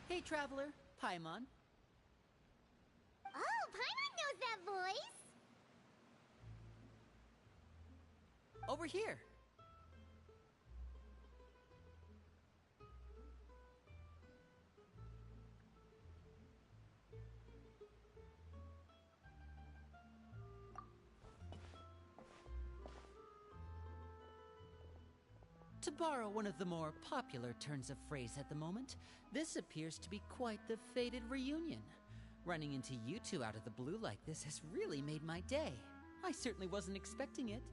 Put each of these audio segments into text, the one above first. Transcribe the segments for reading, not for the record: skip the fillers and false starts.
Hey, Traveler. Paimon. Oh, Paimon knows that voice! Over here. To borrow one of the more popular turns of phrase at the moment, this appears to be quite the fated reunion. Running into you two out of the blue like this has really made my day. I certainly wasn't expecting it.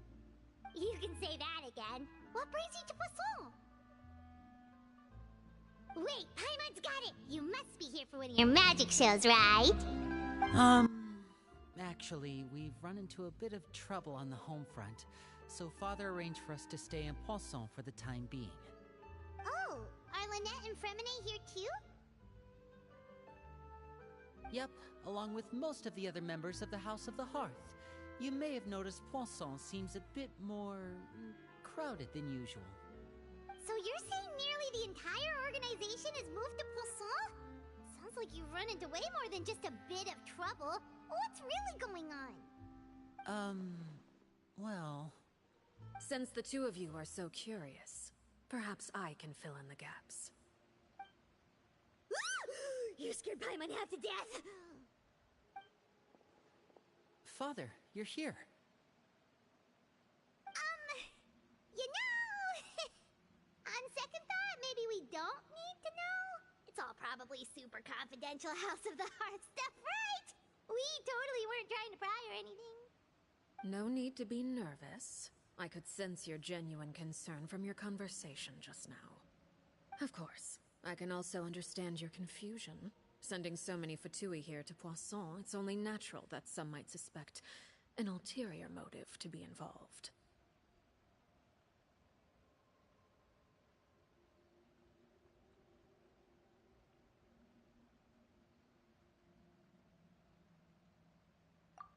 You can say that again. What brings you to Poisson? Wait, Paimon's got it! You must be here for one of your magic shows, right? Actually, we've run into a bit of trouble on the home front, so Father arranged for us to stay in Poisson for the time being. Oh, are Lynette and Fremine here too? Yep, along with most of the other members of the House of the Hearth. You may have noticed Poisson seems a bit more crowded than usual. So you're saying nearly the entire organization has moved to Poisson? Sounds like you've run into way more than just a bit of trouble. What's really going on? Well... Since the two of you are so curious, perhaps I can fill in the gaps. You scared Paimon half to death! Father, you're here. You know... On second thought, maybe we don't need to know? It's all probably super confidential House of the Hearth stuff, right? We totally weren't trying to pry or anything. No need to be nervous. I could sense your genuine concern from your conversation just now. Of course, I can also understand your confusion. Sending so many Fatui here to Poisson, it's only natural that some might suspect an ulterior motive to be involved.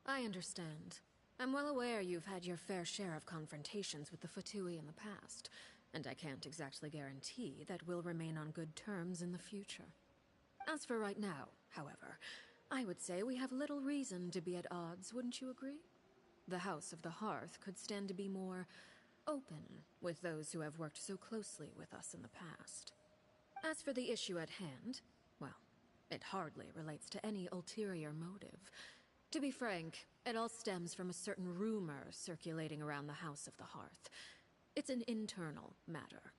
I understand. I'm well aware you've had your fair share of confrontations with the Fatui in the past, and I can't exactly guarantee that we'll remain on good terms in the future. As for right now, however, I would say we have little reason to be at odds, wouldn't you agree? The House of the Hearth could stand to be more open with those who have worked so closely with us in the past. As for the issue at hand, well, it hardly relates to any ulterior motive. To be frank, it all stems from a certain rumor circulating around the House of the Hearth. It's an internal matter.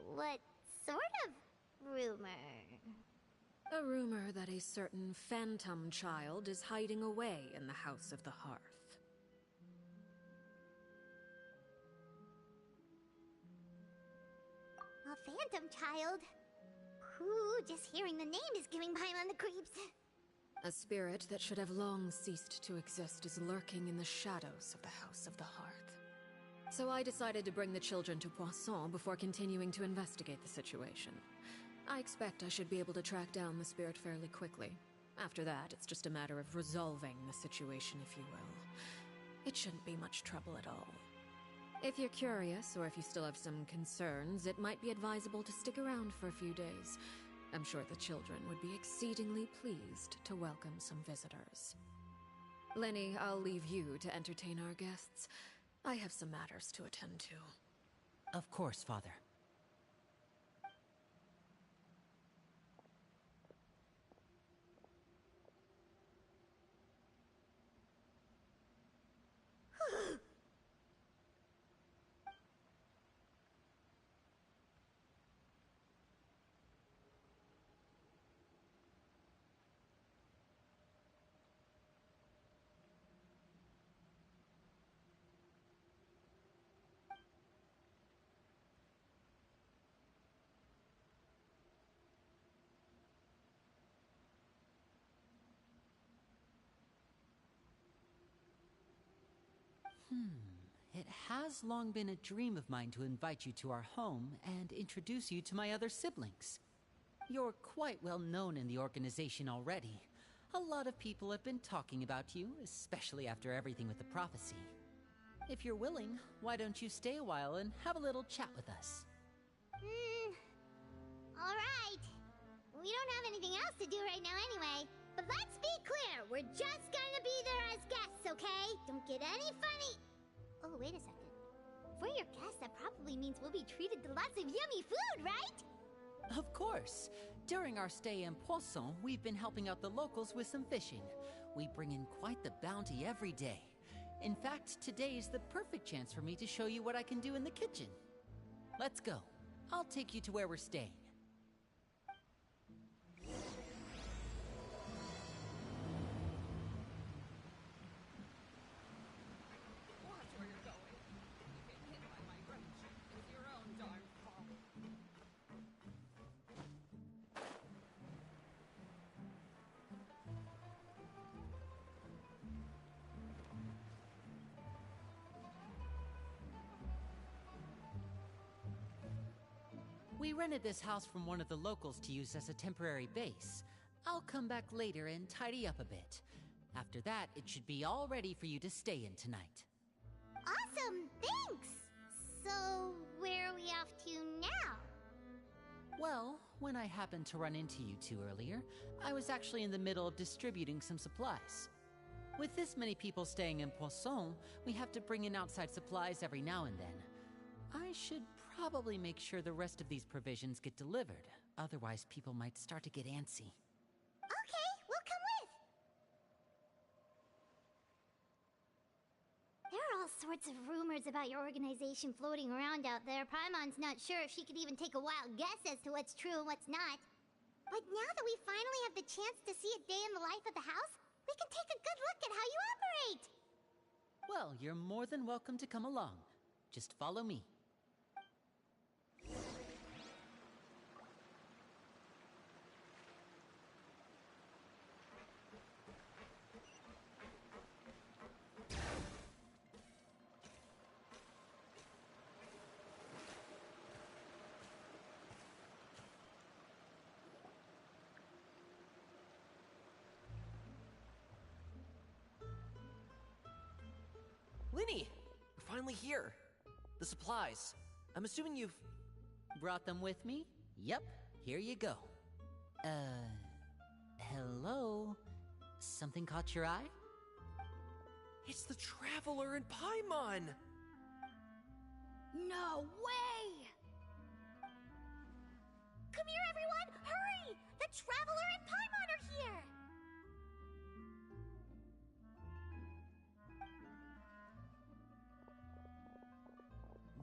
What sort of rumor? A rumor that a certain phantom child is hiding away in the House of the Hearth. A phantom child? Ooh, just hearing the name is giving Paimon the creeps. A spirit that should have long ceased to exist is lurking in the shadows of the House of the Hearth. So I decided to bring the children to Poisson before continuing to investigate the situation. I expect I should be able to track down the spirit fairly quickly. After that, it's just a matter of resolving the situation, if you will. It shouldn't be much trouble at all. If you're curious, or if you still have some concerns, it might be advisable to stick around for a few days. I'm sure the children would be exceedingly pleased to welcome some visitors. Lenny, I'll leave you to entertain our guests. I have some matters to attend to. Of course, Father. It has long been a dream of mine to invite you to our home and introduce you to my other siblings. You're quite well known in the organization already. A lot of people have been talking about you, especially after everything with the prophecy. If you're willing, why don't you stay a while and have a little chat with us? Alright. We don't have to do right now anyway. But let's be clear, we're just gonna be there as guests, okay? Don't get any funny... Oh, wait a second. If we're your guests, that probably means we'll be treated to lots of yummy food, right? Of course. During our stay in Poisson, we've been helping out the locals with some fishing. We bring in quite the bounty every day. In fact, today is the perfect chance for me to show you what I can do in the kitchen. Let's go. I'll take you to where we're staying. We rented this house from one of the locals to use as a temporary base. I'll come back later and tidy up a bit. After that, it should be all ready for you to stay in tonight. Awesome, thanks! So, where are we off to now? Well, when I happened to run into you two earlier, I was actually in the middle of distributing some supplies. With this many people staying in Poisson, we have to bring in outside supplies every now and then. I should probably make sure the rest of these provisions get delivered. Otherwise, people might start to get antsy. Okay, we'll come with! There are all sorts of rumors about your organization floating around out there. Paimon's not sure if she could even take a wild guess as to what's true and what's not. But now that we finally have the chance to see a day in the life of the house, we can take a good look at how you operate! Well, you're more than welcome to come along. Just follow me. Lyney! We're finally here. The supplies. I'm assuming you've... Brought them with me? Yep, here you go. Hello? Something caught your eye? It's the Traveler in Paimon! No way! Come here, everyone! Hurry! The Traveler and Paimon are here!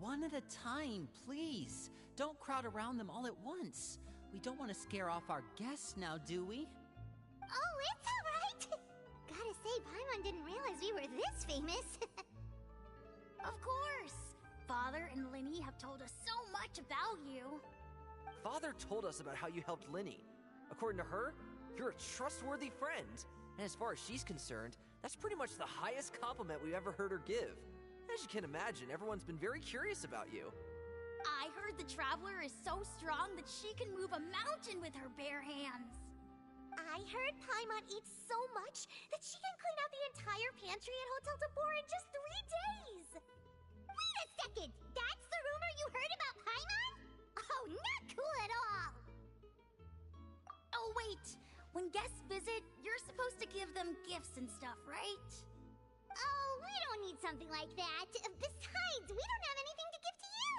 One at a time, please. Don't crowd around them all at once. We don't want to scare off our guests now, do we? Oh, it's alright! Gotta say, Paimon didn't realize we were this famous. Of course! Father and Lyney have told us so much about you. Father told us about how you helped Lyney. According to her, you're a trustworthy friend. And as far as she's concerned, that's pretty much the highest compliment we've ever heard her give. As you can imagine, everyone's been very curious about you. I heard the Traveler is so strong that she can move a mountain with her bare hands. I heard Paimon eats so much that she can clean out the entire pantry at Hotel Tabor in just 3 days! Wait a second! That's the rumor you heard about Paimon? Oh, not cool at all! Oh wait, when guests visit, you're supposed to give them gifts and stuff, right? Oh, we don't need something like that. Besides, we don't have anything to give to you!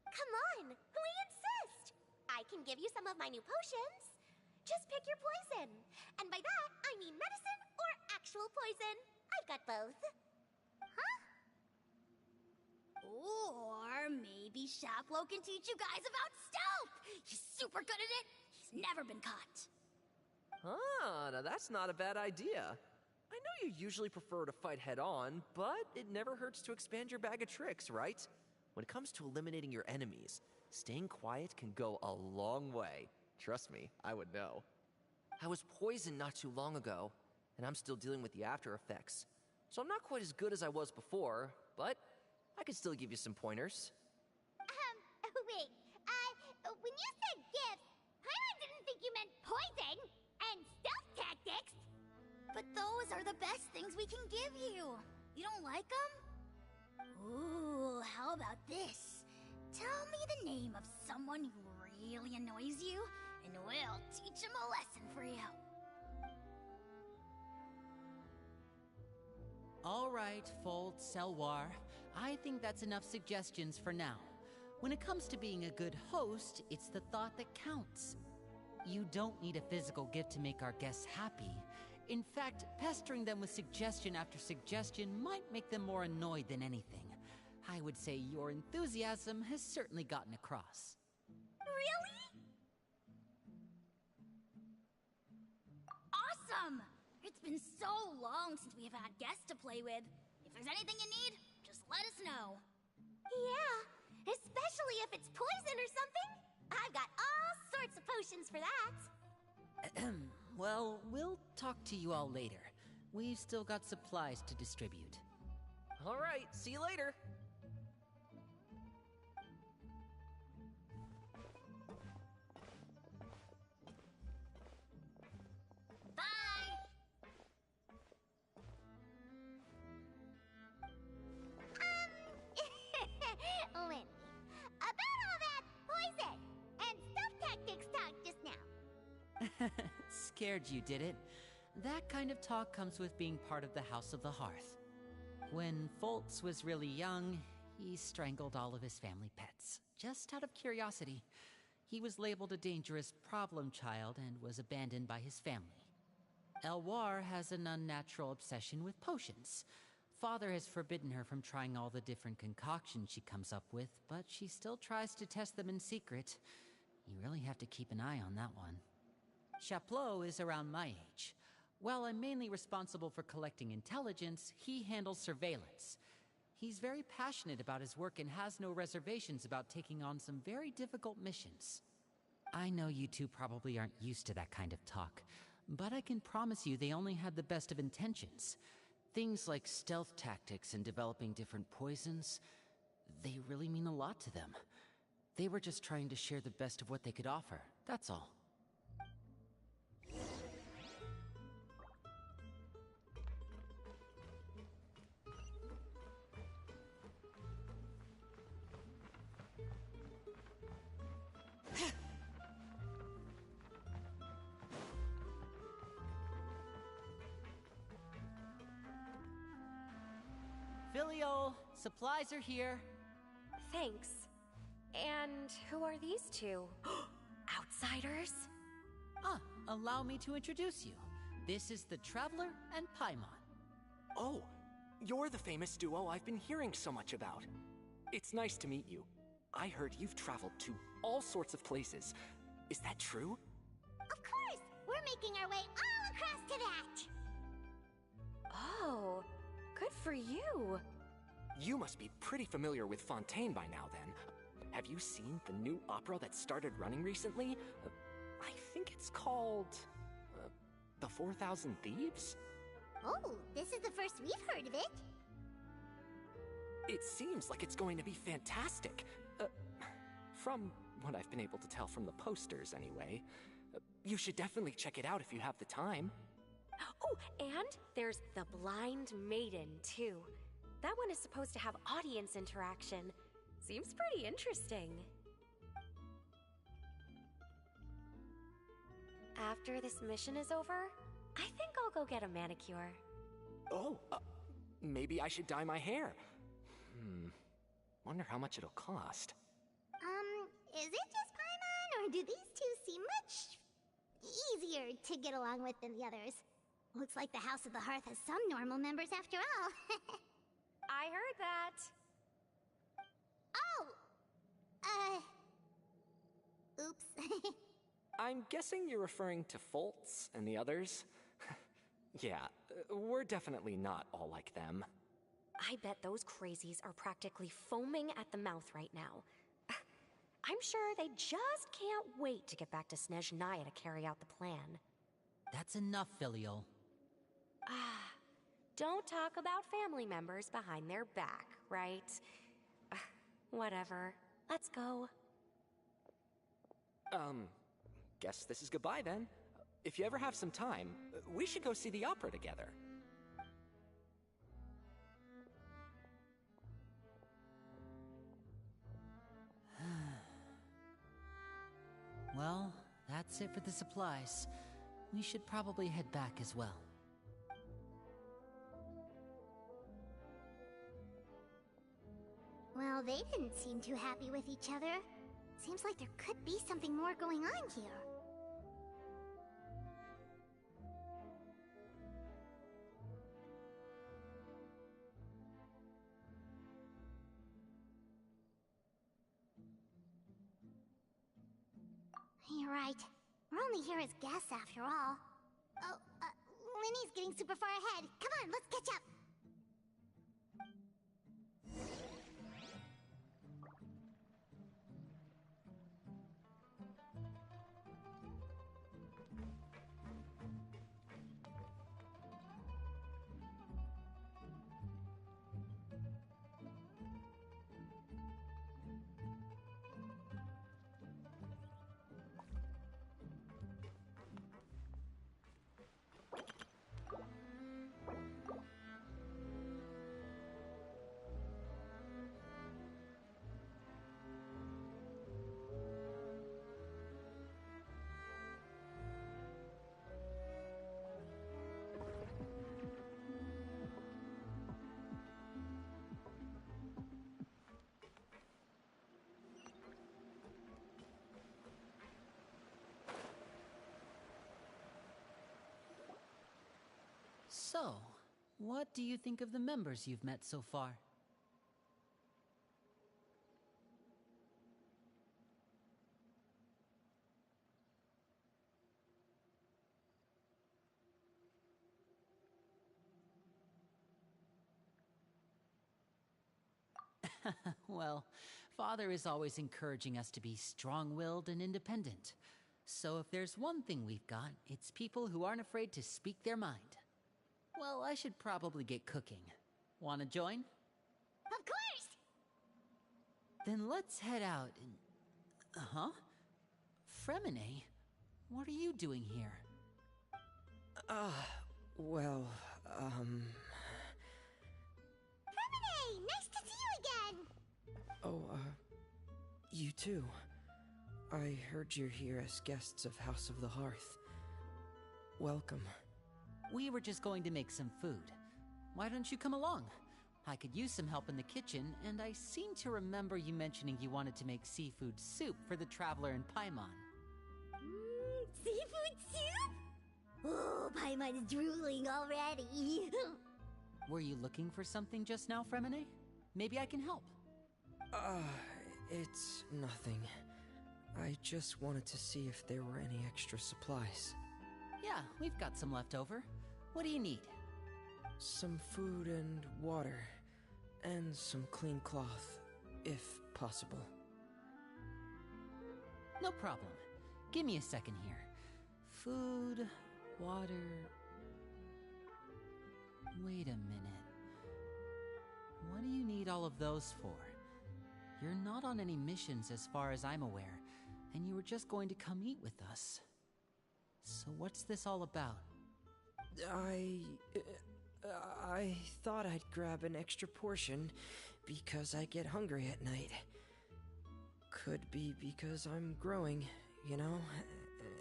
Come on, we insist! I can give you some of my new potions. Just pick your poison. And by that, I mean medicine or actual poison. I've got both. Huh? Or maybe Shaplo can teach you guys about stealth! He's super good at it! He's never been caught. Ah, now that's not a bad idea. I know you usually prefer to fight head-on, but it never hurts to expand your bag of tricks, right? When it comes to eliminating your enemies, staying quiet can go a long way. Trust me, I would know. I was poisoned not too long ago, and I'm still dealing with the after effects. So I'm not quite as good as I was before, but I can still give you some pointers. Wait, when you said gifts, Paimon didn't think you meant poison and stealth tactics. But those are the best things we can give you. You don't like them? Ooh, how about this? Tell me the name of someone who really annoys you, and we'll teach him a lesson for you. All right, Fold, Selwar. I think that's enough suggestions for now. When it comes to being a good host, it's the thought that counts. You don't need a physical gift to make our guests happy. In fact, pestering them with suggestion after suggestion might make them more annoyed than anything. I would say your enthusiasm has certainly gotten across. Really? Awesome! It's been so long since we have had guests to play with. If there's anything you need, just let us know. Yeah, especially if it's poison or something. I've got all sorts of potions for that. Well, we'll talk to you all later. We've still got supplies to distribute. All right, see you later. Bye! Lindy, about all that poison and stuff tactics talk just now. Scared you, did it? That kind of talk comes with being part of the House of the Hearth. When Foltz was really young, he strangled all of his family pets, just out of curiosity. He was labeled a dangerous problem child and was abandoned by his family. Elwar has an unnatural obsession with potions. Father has forbidden her from trying all the different concoctions she comes up with, but she still tries to test them in secret. You really have to keep an eye on that one. Chaplot is around my age. While I'm mainly responsible for collecting intelligence, he handles surveillance. He's very passionate about his work and has no reservations about taking on some very difficult missions. I know you two probably aren't used to that kind of talk, but I can promise you they only had the best of intentions. Things like stealth tactics and developing different poisons, they really mean a lot to them. They were just trying to share the best of what they could offer, that's all. Filio, supplies are here. Thanks. And who are these two? Outsiders? Allow me to introduce you. This is the Traveler and Paimon. Oh, you're the famous duo I've been hearing so much about. It's nice to meet you. I heard you've traveled to all sorts of places. Is that true? Of course! We're making our way all across to that! Oh, good for you. You must be pretty familiar with Fontaine by now, then. Have you seen the new opera that started running recently? I think it's called... The 4,000 Thieves? Oh, this is the first we've heard of it. It seems like it's going to be fantastic. From what I've been able to tell from the posters, anyway. You should definitely check it out if you have the time. Oh, and there's The Blind Maiden, too. That one is supposed to have audience interaction. Seems pretty interesting. After this mission is over, I think I'll go get a manicure. Oh, maybe I should dye my hair. Wonder how much it'll cost. Is it just Paimon, or do these two seem much easier to get along with than the others? Looks like the House of the Hearth has some normal members after all. I heard that. Oops. I'm guessing you're referring to Foltz and the others? Yeah, we're definitely not all like them. I bet those crazies are practically foaming at the mouth right now. I'm sure they just can't wait to get back to Snezhnaya to carry out the plan. That's enough, Filio. Don't talk about family members behind their back, right? Whatever. Let's go. Guess this is goodbye then. If you ever have some time, we should go see the opera together. Well, That's it for the supplies. We should probably head back as well. Well, they didn't seem too happy with each other. Seems like there could be something more going on here. You're right. We're only here as guests after all. Oh, Linny's getting super far ahead. Come on, let's catch up. So, what do you think of the members you've met so far? Well, Father is always encouraging us to be strong-willed and independent. So if there's one thing we've got, it's people who aren't afraid to speak their mind. Well, I should probably get cooking. Wanna join? Of course! Then let's head out and... Huh? Fremine? What are you doing here? Well, Fremine! Nice to see you again! Oh, you too. I heard you're here as guests of House of the Hearth. Welcome. We were just going to make some food. Why don't you come along? I could use some help in the kitchen, and I seem to remember you mentioning you wanted to make seafood soup for the Traveler in Paimon. Seafood soup? Oh, Paimon's drooling already. Were you looking for something just now, Fremine? Maybe I can help. It's nothing. I just wanted to see if there were any extra supplies. Yeah, we've got some left over. What do you need? Some food and water. And some clean cloth, if possible. No problem. Give me a second here. Food, water... Wait a minute. What do you need all of those for? You're not on any missions as far as I'm aware, and you were just going to come eat with us. So what's this all about? I thought I'd grab an extra portion because I get hungry at night. Could be because I'm growing, you know?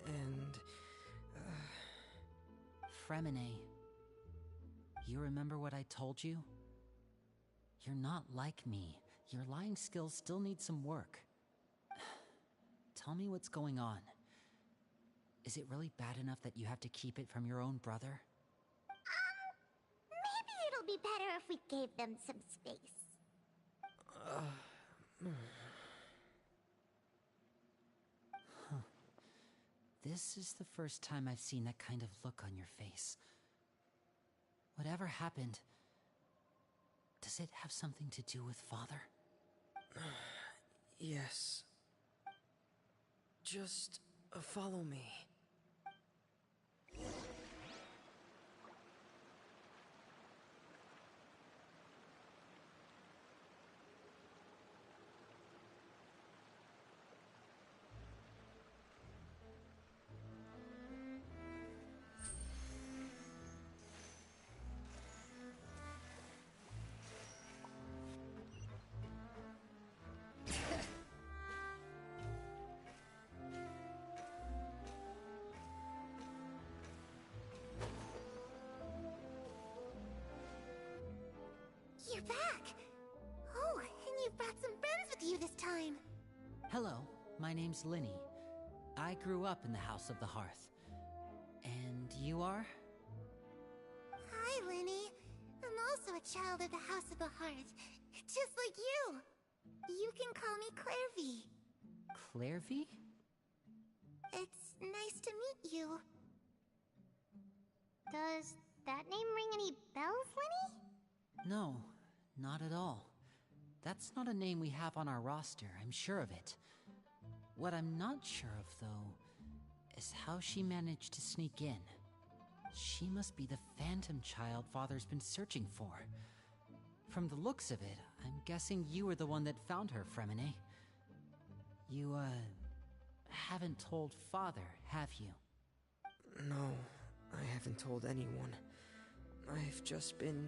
And... Fremine, you remember what I told you? You're not like me. Your lying skills still need some work. Tell me what's going on. Is it really bad enough that you have to keep it from your own brother? Maybe it'll be better if we gave them some space. This is the first time I've seen that kind of look on your face. Whatever happened, does it have something to do with Father? Yes. Just follow me. Hello, my name's Linny. I grew up in the House of the Hearth. And you are? Hi, Linny. I'm also a child of the House of the Hearth, just like you. You can call me Clairvy. Clairvy? It's nice to meet you. Does that name ring any bells, Linny? No, not at all. That's not a name we have on our roster, I'm sure of it. What I'm not sure of, though, is how she managed to sneak in. She must be the phantom child Father's been searching for. From the looks of it, I'm guessing you were the one that found her, Fremine. You, haven't told Father, have you? No, I haven't told anyone. I've just been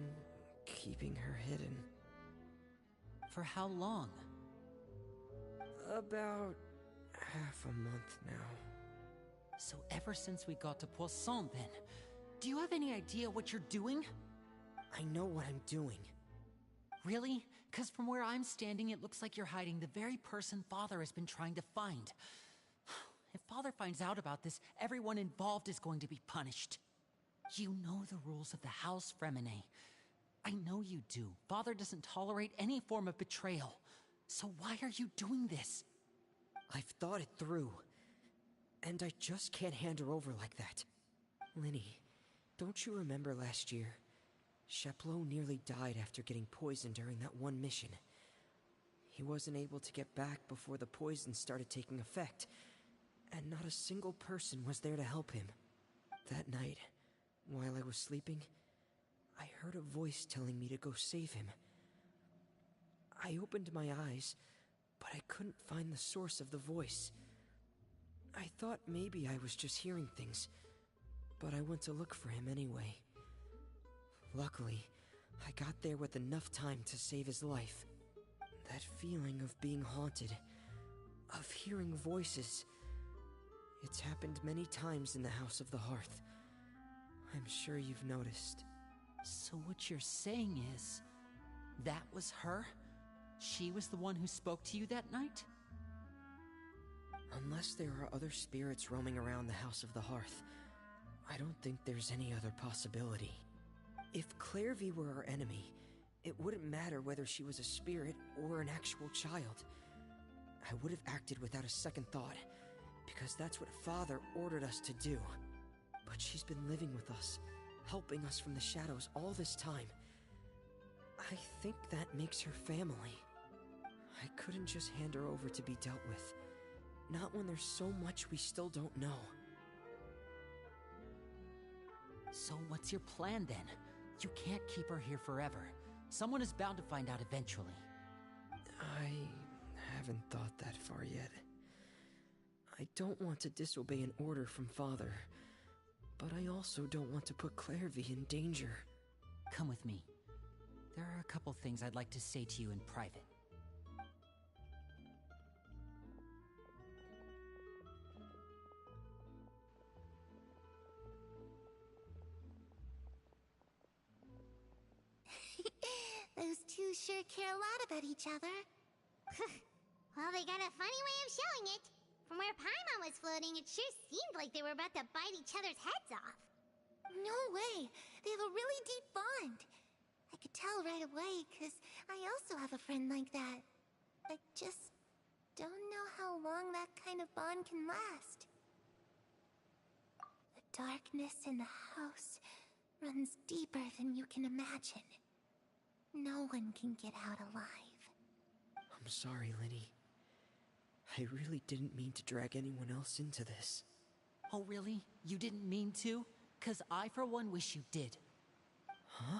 keeping her hidden. For how long? About half a month now. So ever since we got to Poisson, then, do you have any idea what you're doing? I know what I'm doing. Really? 'Cause from where I'm standing, it looks like you're hiding the very person Father has been trying to find. If Father finds out about this, everyone involved is going to be punished. You know the rules of the house, Fremine. I know you do. Father doesn't tolerate any form of betrayal. So why are you doing this? I've thought it through. And I just can't hand her over like that. Linny, don't you remember last year? Sheplo nearly died after getting poisoned during that one mission. He wasn't able to get back before the poison started taking effect, and not a single person was there to help him. That night, while I was sleeping, I heard a voice telling me to go save him. I opened my eyes, but I couldn't find the source of the voice. I thought maybe I was just hearing things, but I went to look for him anyway. Luckily, I got there with enough time to save his life. That feeling of being haunted, of hearing voices, it's happened many times in the House of the Hearth. I'm sure you've noticed. So what you're saying is, that was her? She was the one who spoke to you that night? Unless there are other spirits roaming around the House of the Hearth, I don't think there's any other possibility. If Clairvy were our enemy, it wouldn't matter whether she was a spirit or an actual child. I would have acted without a second thought, because that's what Father ordered us to do. But she's been living with us, helping us from the shadows all this time. I think that makes her family. I couldn't just hand her over to be dealt with. Not when there's so much we still don't know. So what's your plan then? You can't keep her here forever. Someone is bound to find out eventually. I haven't thought that far yet. I don't want to disobey an order from Father, but I also don't want to put Clairvy in danger. Come with me. There are a couple things I'd like to say to you in private. Those two sure care a lot about each other. Well, they got a funny way of showing it. From where Paimon was floating, it sure seemed like they were about to bite each other's heads off. No way! They have a really deep bond. I could tell right away, because I also have a friend like that. I just don't know how long that kind of bond can last. The darkness in the house runs deeper than you can imagine. No one can get out alive. I'm sorry, Linny. I really didn't mean to drag anyone else into this. Oh really? You didn't mean to? 'Cause I for one wish you did. Huh?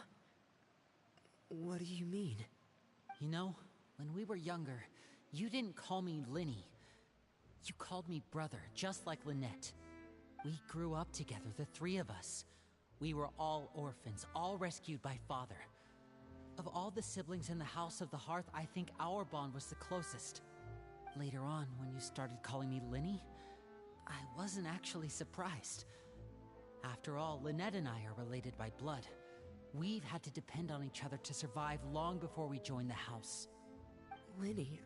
What do you mean? You know, when we were younger, you didn't call me Linny. You called me brother, just like Lynette. We grew up together, the three of us. We were all orphans, all rescued by Father. Of all the siblings in the House of the Hearth, I think our bond was the closest. Later on, when you started calling me Linny, I wasn't actually surprised. After all, Lynette and I are related by blood. We've had to depend on each other to survive long before we joined the house. Linny,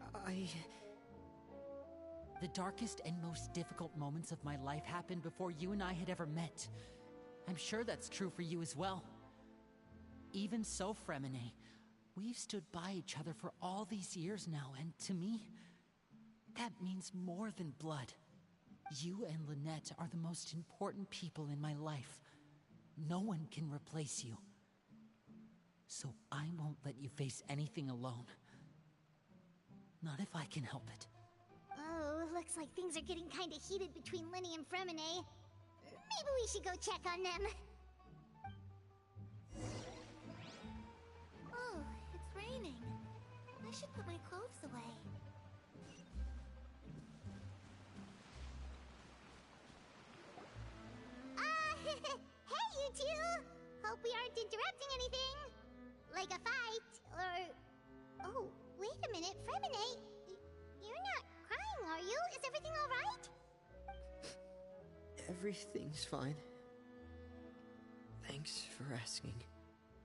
The darkest and most difficult moments of my life happened before you and I had ever met. I'm sure that's true for you as well. Even so, Fremine, we've stood by each other for all these years now, and to me, that means more than blood. You and Lynette are the most important people in my life. No one can replace you. So I won't let you face anything alone. Not if I can help it. Oh, looks like things are getting kinda heated between Lynne and Fremine. Maybe we should go check on them. Oh, it's raining. I should put my clothes away. Hey, you two! Hope we aren't interrupting anything. Like a fight, or... Oh, wait a minute, Fremine. You're not crying, are you? Is everything alright? Everything's fine. Thanks for asking.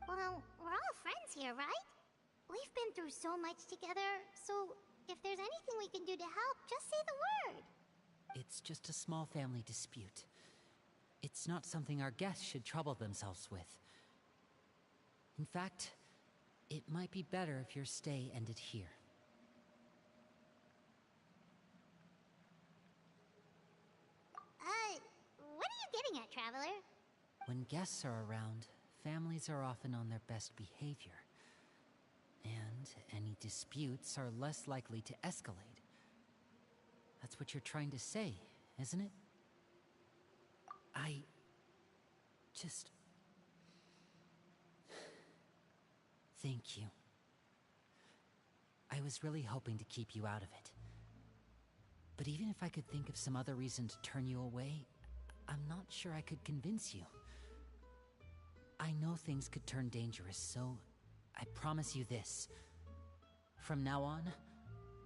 Well, we're all friends here, right? We've been through so much together, so if there's anything we can do to help, just say the word. It's just a small family dispute. It's not something our guests should trouble themselves with. In fact, it might be better if your stay ended here. What are you getting at, Traveler? When guests are around, families are often on their best behavior. And any disputes are less likely to escalate. That's what you're trying to say, isn't it? I just... Thank you. I was really hoping to keep you out of it. But even if I could think of some other reason to turn you away, I'm not sure I could convince you. I know things could turn dangerous, so I promise you this. From now on,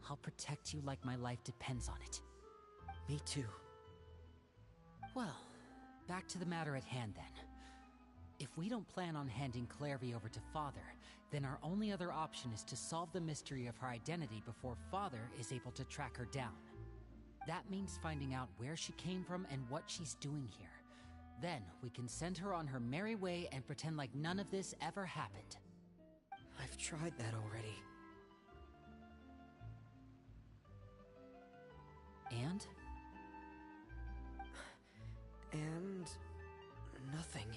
I'll protect you like my life depends on it. Me too. Well, back to the matter at hand then. If we don't plan on handing Clairvy over to Father, then our only other option is to solve the mystery of her identity before Father is able to track her down. That means finding out where she came from and what she's doing here. Then we can send her on her merry way and pretend like none of this ever happened. I've tried that already. And? And... nothing.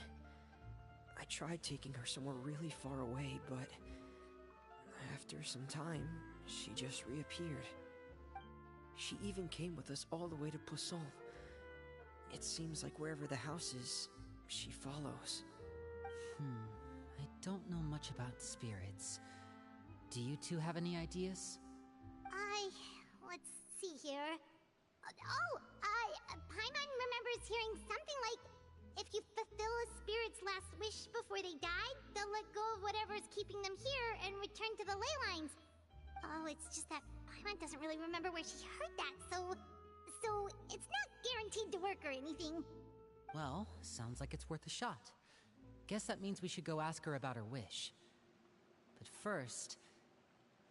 I tried taking her somewhere really far away, but... after some time, she just reappeared. She even came with us all the way to Poisson. It seems like wherever the house is, she follows. I don't know much about spirits. Do you two have any ideas? Let's see here. Paimon remembers hearing something like, if you fulfill a spirit's last wish before they die, they'll let go of whatever's keeping them here and return to the ley lines. Oh, it's just that Paimon doesn't really remember where she heard that, so it's not guaranteed to work or anything. Well, sounds like it's worth a shot. Guess that means we should go ask her about her wish. But first,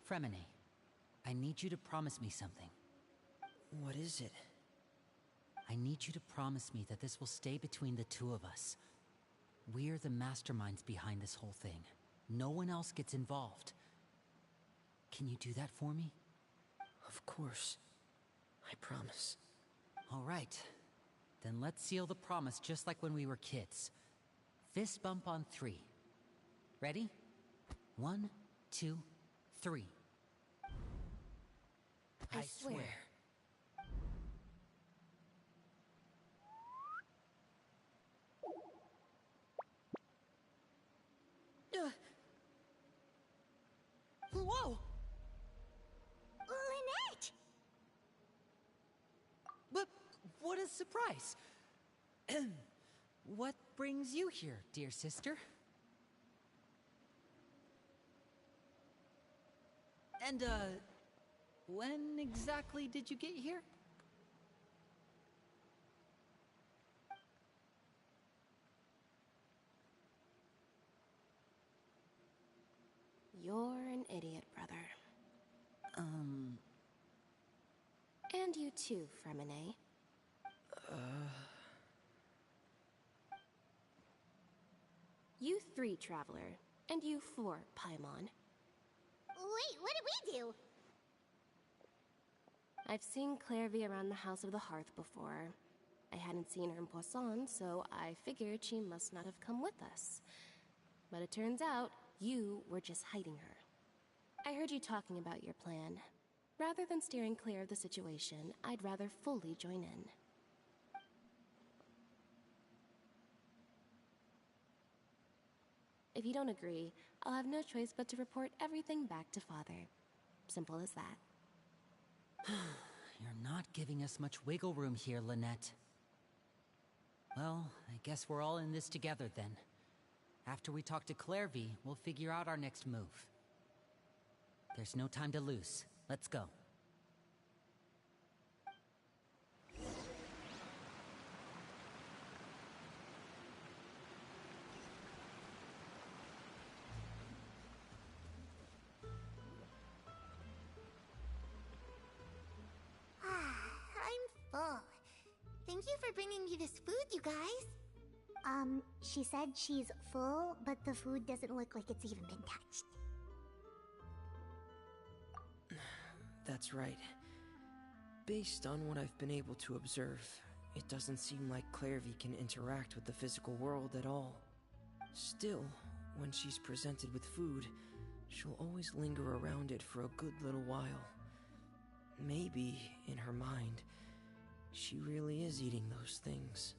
Fremine, I need you to promise me something. What is it? I need you to promise me that this will stay between the two of us. We're the masterminds behind this whole thing. No one else gets involved. Can you do that for me? Of course. I promise. All right. Then let's seal the promise just like when we were kids. Fist bump on 3. Ready? 1, 2, 3. I swear. Whoa! Lynette! But what a surprise! What brings you here, dear sister? And, when exactly did you get here? You're an idiot, brother. And you too, Fremine. You 3, Traveler. And you 4, Paimon. Wait, what did we do? I've seen Clairvy around the House of the Hearth before. I hadn't seen her in Poisson, so I figured she must not have come with us. But it turns out, you were just hiding her. I heard you talking about your plan. Rather than steering clear of the situation, I'd rather fully join in. If you don't agree, I'll have no choice but to report everything back to Father. Simple as that. You're not giving us much wiggle room here, Lynette. Well, I guess we're all in this together then. After we talk to Clairvy, we'll figure out our next move. There's no time to lose. Let's go. I'm full. Thank you for bringing me this food, you guys. She said she's full, but the food doesn't look like it's even been touched. That's right. Based on what I've been able to observe, it doesn't seem like Clairvy can interact with the physical world at all. Still, when she's presented with food, she'll always linger around it for a good little while. Maybe, in her mind, she really is eating those things.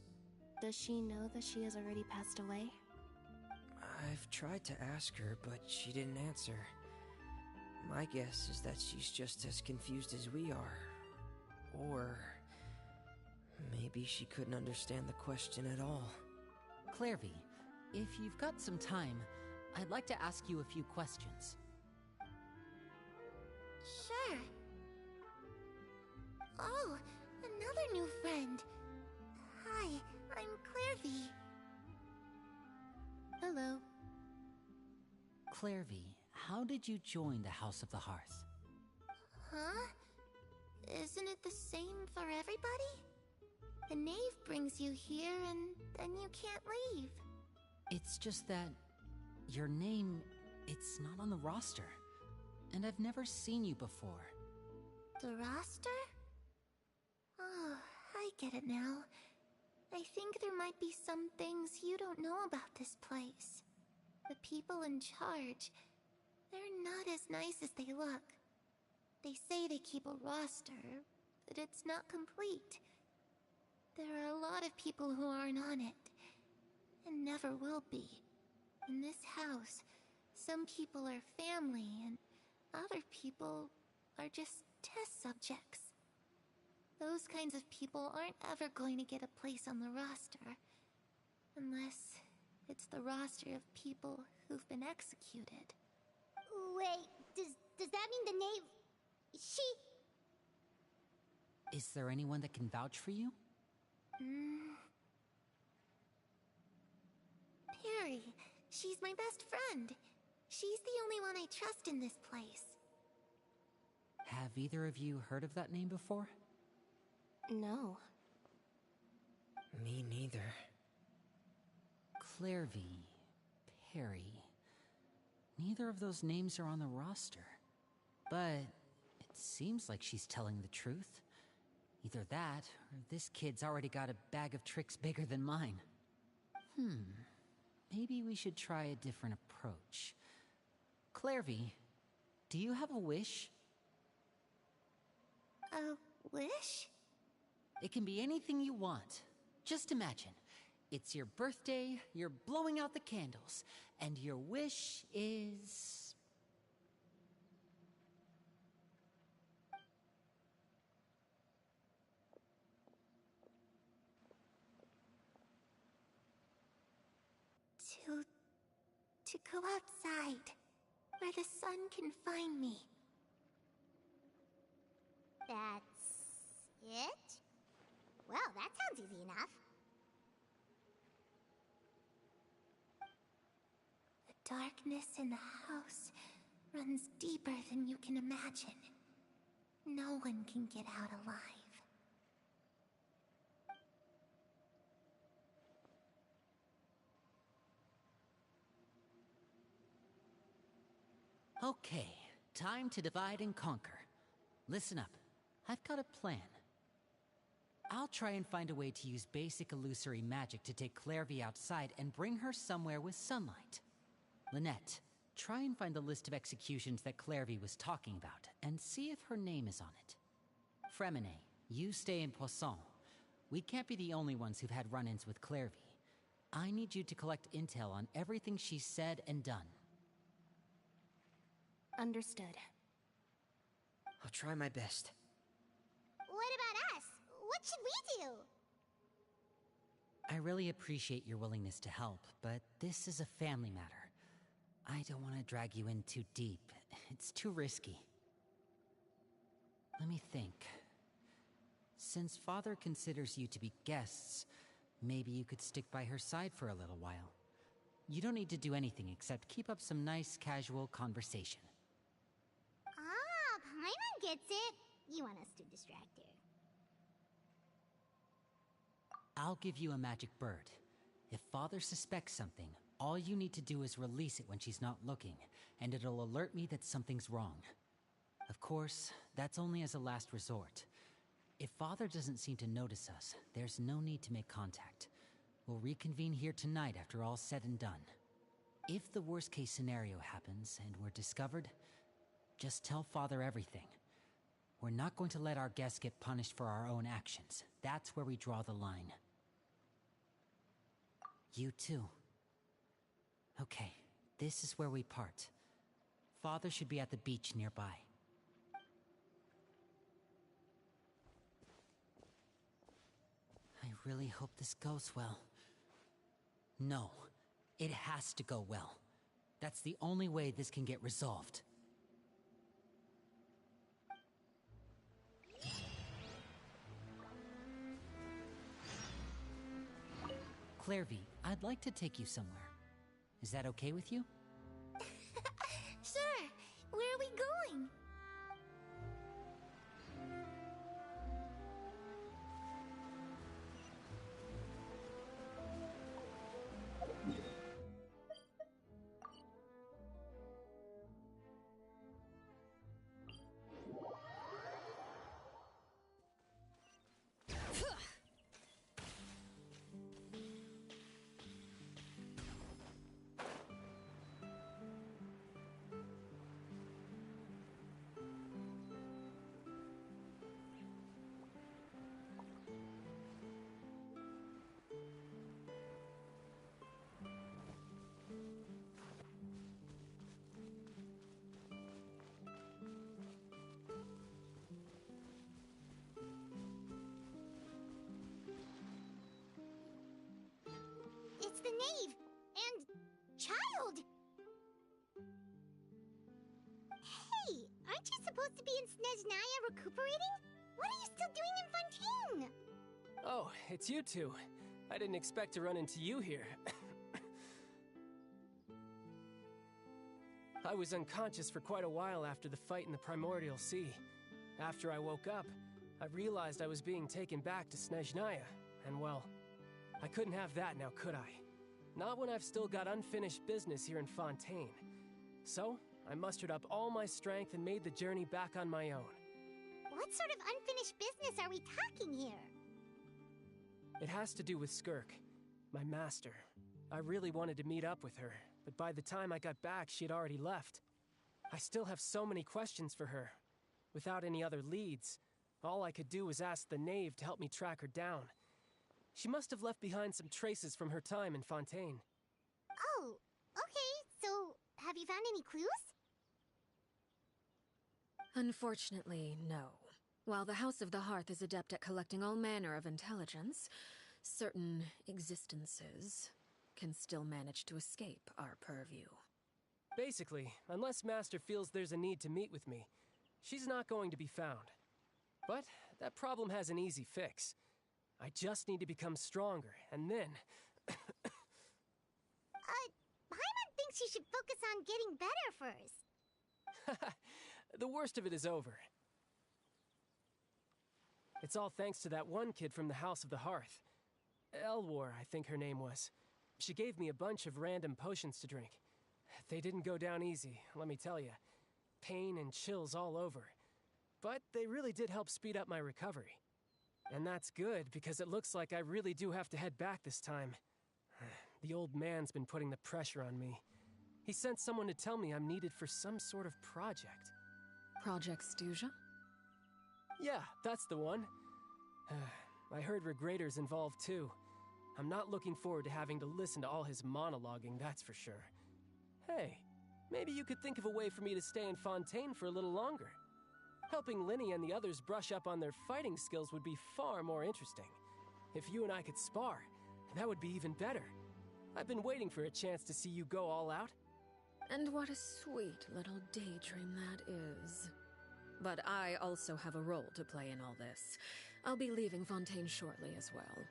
Does she know that she has already passed away? I've tried to ask her, but she didn't answer. My guess is that she's just as confused as we are. Or maybe she couldn't understand the question at all. Clairvy, if you've got some time, I'd like to ask you a few questions. Sure. Oh, another new friend. Hi, I'm Clairvy. Hello. Clairvy, how did you join the House of the Hearth? Huh? Isn't it the same for everybody? The knave brings you here and then you can't leave. It's just that your name, it's not on the roster. And I've never seen you before. The roster? Oh, I get it now. I think there might be some things you don't know about this place. The people in charge, they're not as nice as they look. They say they keep a roster, but it's not complete. There are a lot of people who aren't on it, and never will be. In this house, some people are family, and other people are just test subjects. Those kinds of people aren't ever going to get a place on the roster. Unless it's the roster of people who've been executed. Wait, does that mean the knave... Is there anyone that can vouch for you? Perry. She's my best friend. She's the only one I trust in this place. Have either of you heard of that name before? No. Me neither. Clairvy, Perry. Neither of those names are on the roster. But it seems like she's telling the truth. Either that, or this kid's already got a bag of tricks bigger than mine. Maybe we should try a different approach. Clairvy, do you have a wish? A wish? It can be anything you want. Just imagine. It's your birthday, you're blowing out the candles, and your wish is... To go outside, where the sun can find me. That's it? Well, that sounds easy enough. The darkness in the house runs deeper than you can imagine. No one can get out alive. Okay, time to divide and conquer. Listen up. I've got a plan. I'll try and find a way to use basic illusory magic to take Clairvy outside and bring her somewhere with sunlight. Lynette, try and find the list of executions that Clairvy was talking about, and see if her name is on it. Fremine, you stay in Poisson. We can't be the only ones who've had run-ins with Clairvy. I need you to collect intel on everything she's said and done. Understood. I'll try my best. What about us? What should we do? I really appreciate your willingness to help, but this is a family matter. I don't want to drag you in too deep. It's too risky. Let me think. Since Father considers you to be guests, maybe you could stick by her side for a little while. You don't need to do anything except keep up some nice, casual conversation. Ah, Paimon gets it. You want us to distract her. I'll give you a magic bird. If Father suspects something, all you need to do is release it when she's not looking, and it'll alert me that something's wrong. Of course, that's only as a last resort. If Father doesn't seem to notice us, there's no need to make contact. We'll reconvene here tonight after all's said and done. If the worst-case scenario happens and we're discovered, just tell Father everything. We're not going to let our guests get punished for our own actions. That's where we draw the line. You too. Okay, this is where we part. Father should be at the beach nearby. I really hope this goes well. No, it has to go well. That's the only way this can get resolved. Clairvy, I'd like to take you somewhere. Is that okay with you? Sure. Where are we going? It's the knave and child. Hey, aren't you supposed to be in Snezhnaya recuperating? What are you still doing in Fontaine? Oh, it's you two. I didn't expect to run into you here. I was unconscious for quite a while after the fight in the Primordial Sea. After I woke up, I realized I was being taken back to Snezhnaya, and well, I couldn't have that now, could I? Not when I've still got unfinished business here in Fontaine. So, I mustered up all my strength and made the journey back on my own. What sort of unfinished business are we talking here? It has to do with Skirk, my master. I really wanted to meet up with her, but by the time I got back, she had already left. I still have so many questions for her. Without any other leads, all I could do was ask the knave to help me track her down. She must have left behind some traces from her time in Fontaine. Oh, okay, so have you found any clues? Unfortunately, no. While the House of the Hearth is adept at collecting all manner of intelligence, certain existences can still manage to escape our purview. Basically, unless Master feels there's a need to meet with me, she's not going to be found. But that problem has an easy fix. I just need to become stronger, and then... Paimon thinks you should focus on getting better first. The worst of it is over. It's all thanks to that one kid from the House of the Hearth. Elwar, I think her name was. She gave me a bunch of random potions to drink. They didn't go down easy, let me tell you. pain and chills all over. But they really did help speed up my recovery. And that's good, because it looks like I really do have to head back this time. The old man's been putting the pressure on me. He sent someone to tell me I'm needed for some sort of project. Project Stuja? Yeah, that's the one. I heard Regrader's involved too. I'm not looking forward to having to listen to all his monologuing, that's for sure. Hey, maybe you could think of a way for me to stay in Fontaine for a little longer. Helping Lyney and the others brush up on their fighting skills would be far more interesting. If you and I could spar, that would be even better. I've been waiting for a chance to see you go all out. And what a sweet little daydream that is. But I also have a role to play in all this. I'll be leaving Fontaine shortly as well.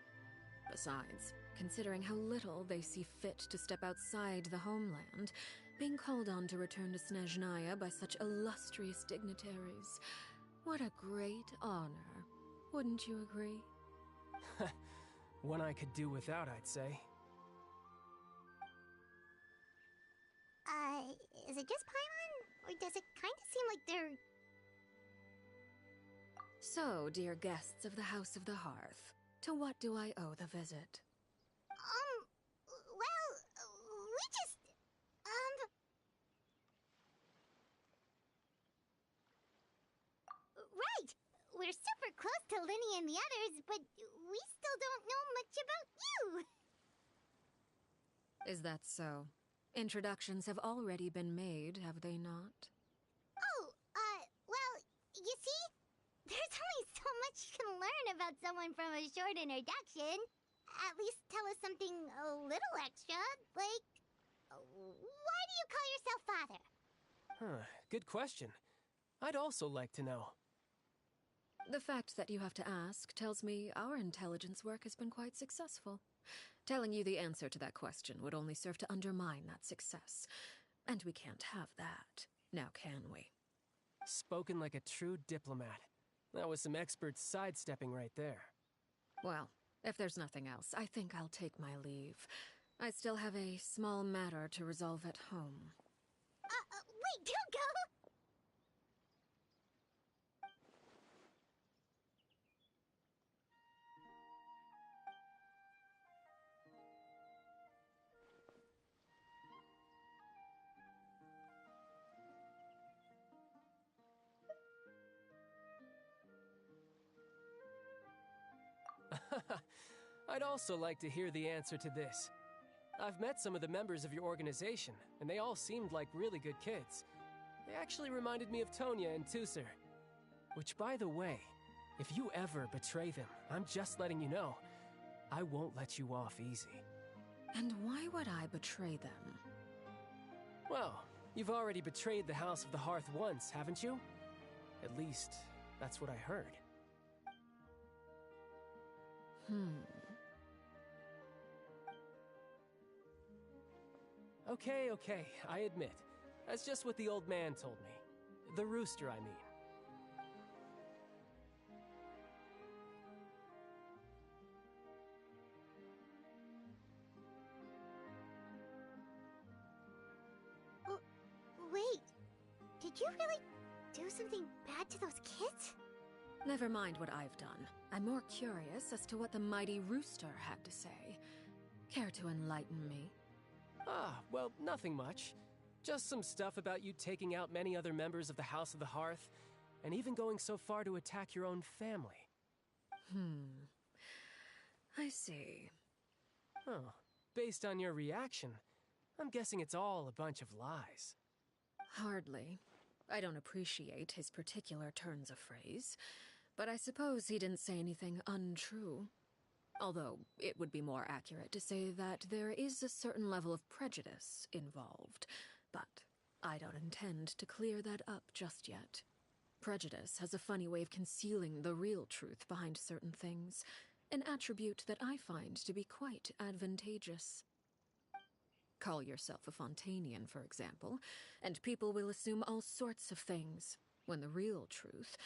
Besides, considering how little they see fit to step outside the homeland, being called on to return to Snezhnaya by such illustrious dignitaries, what a great honor. Wouldn't you agree? One I could do without, I'd say. Is it just Paimon? Or does it kind of seem like they're... So, dear guests of the House of the Hearth, to what do I owe the visit? Well, we just... Right! We're super close to Lyney and the others, but we still don't know much about you! Is that so? Introductions have already been made, have they not? Oh, well, you see, there's only so much you can learn about someone from a short introduction. At least tell us something a little extra, like, why do you call yourself father? Good question. I'd also like to know. The fact that you have to ask tells me our intelligence work has been quite successful. Telling you the answer to that question would only serve to undermine that success. And we can't have that, now can we? Spoken like a true diplomat. That was some expert sidestepping right there. Well, if there's nothing else, I think I'll take my leave. I still have a small matter to resolve at home. Wait, don't go! I'd also like to hear the answer to this. I've met some of the members of your organization, and they all seemed like really good kids. They actually reminded me of Tonya and Tusser. Which, by the way, if you ever betray them, I'm just letting you know, I won't let you off easy. And why would I betray them? Well, you've already betrayed the House of the Hearth once, haven't you? At least, that's what I heard. Okay, I admit. That's just what the old man told me. The rooster, I mean. Wait, did you really do something bad to those kids? Never mind what I've done. I'm more curious as to what the mighty rooster had to say. Care to enlighten me? Well, nothing much. Just some stuff about you taking out many other members of the House of the Hearth, and even going so far to attack your own family. I see. Oh, based on your reaction, I'm guessing it's all a bunch of lies. Hardly. I don't appreciate his particular turns of phrase, but I suppose he didn't say anything untrue. Although, it would be more accurate to say that there is a certain level of prejudice involved, but I don't intend to clear that up just yet. Prejudice has a funny way of concealing the real truth behind certain things, an attribute that I find to be quite advantageous. Call yourself a Fontainian, for example, and people will assume all sorts of things, when the real truth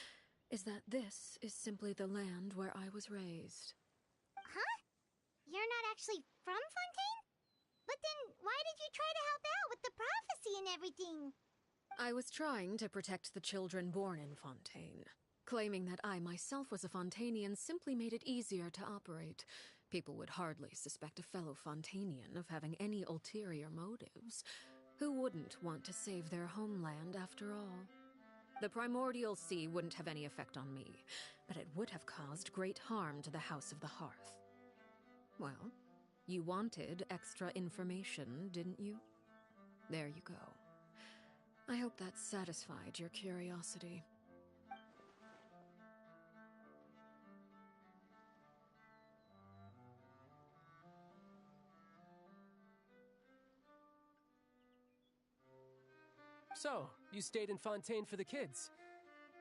is that this is simply the land where I was raised. Huh? You're not actually from Fontaine? But then, why did you try to help out with the prophecy and everything? I was trying to protect the children born in Fontaine. Claiming that I myself was a Fontainian simply made it easier to operate. People would hardly suspect a fellow Fontainian of having any ulterior motives. Who wouldn't want to save their homeland after all? The primordial sea wouldn't have any effect on me, but it would have caused great harm to the House of the Hearth. Well, you wanted extra information, didn't you? There you go. I hope that satisfied your curiosity. So, you stayed in Fontaine for the kids.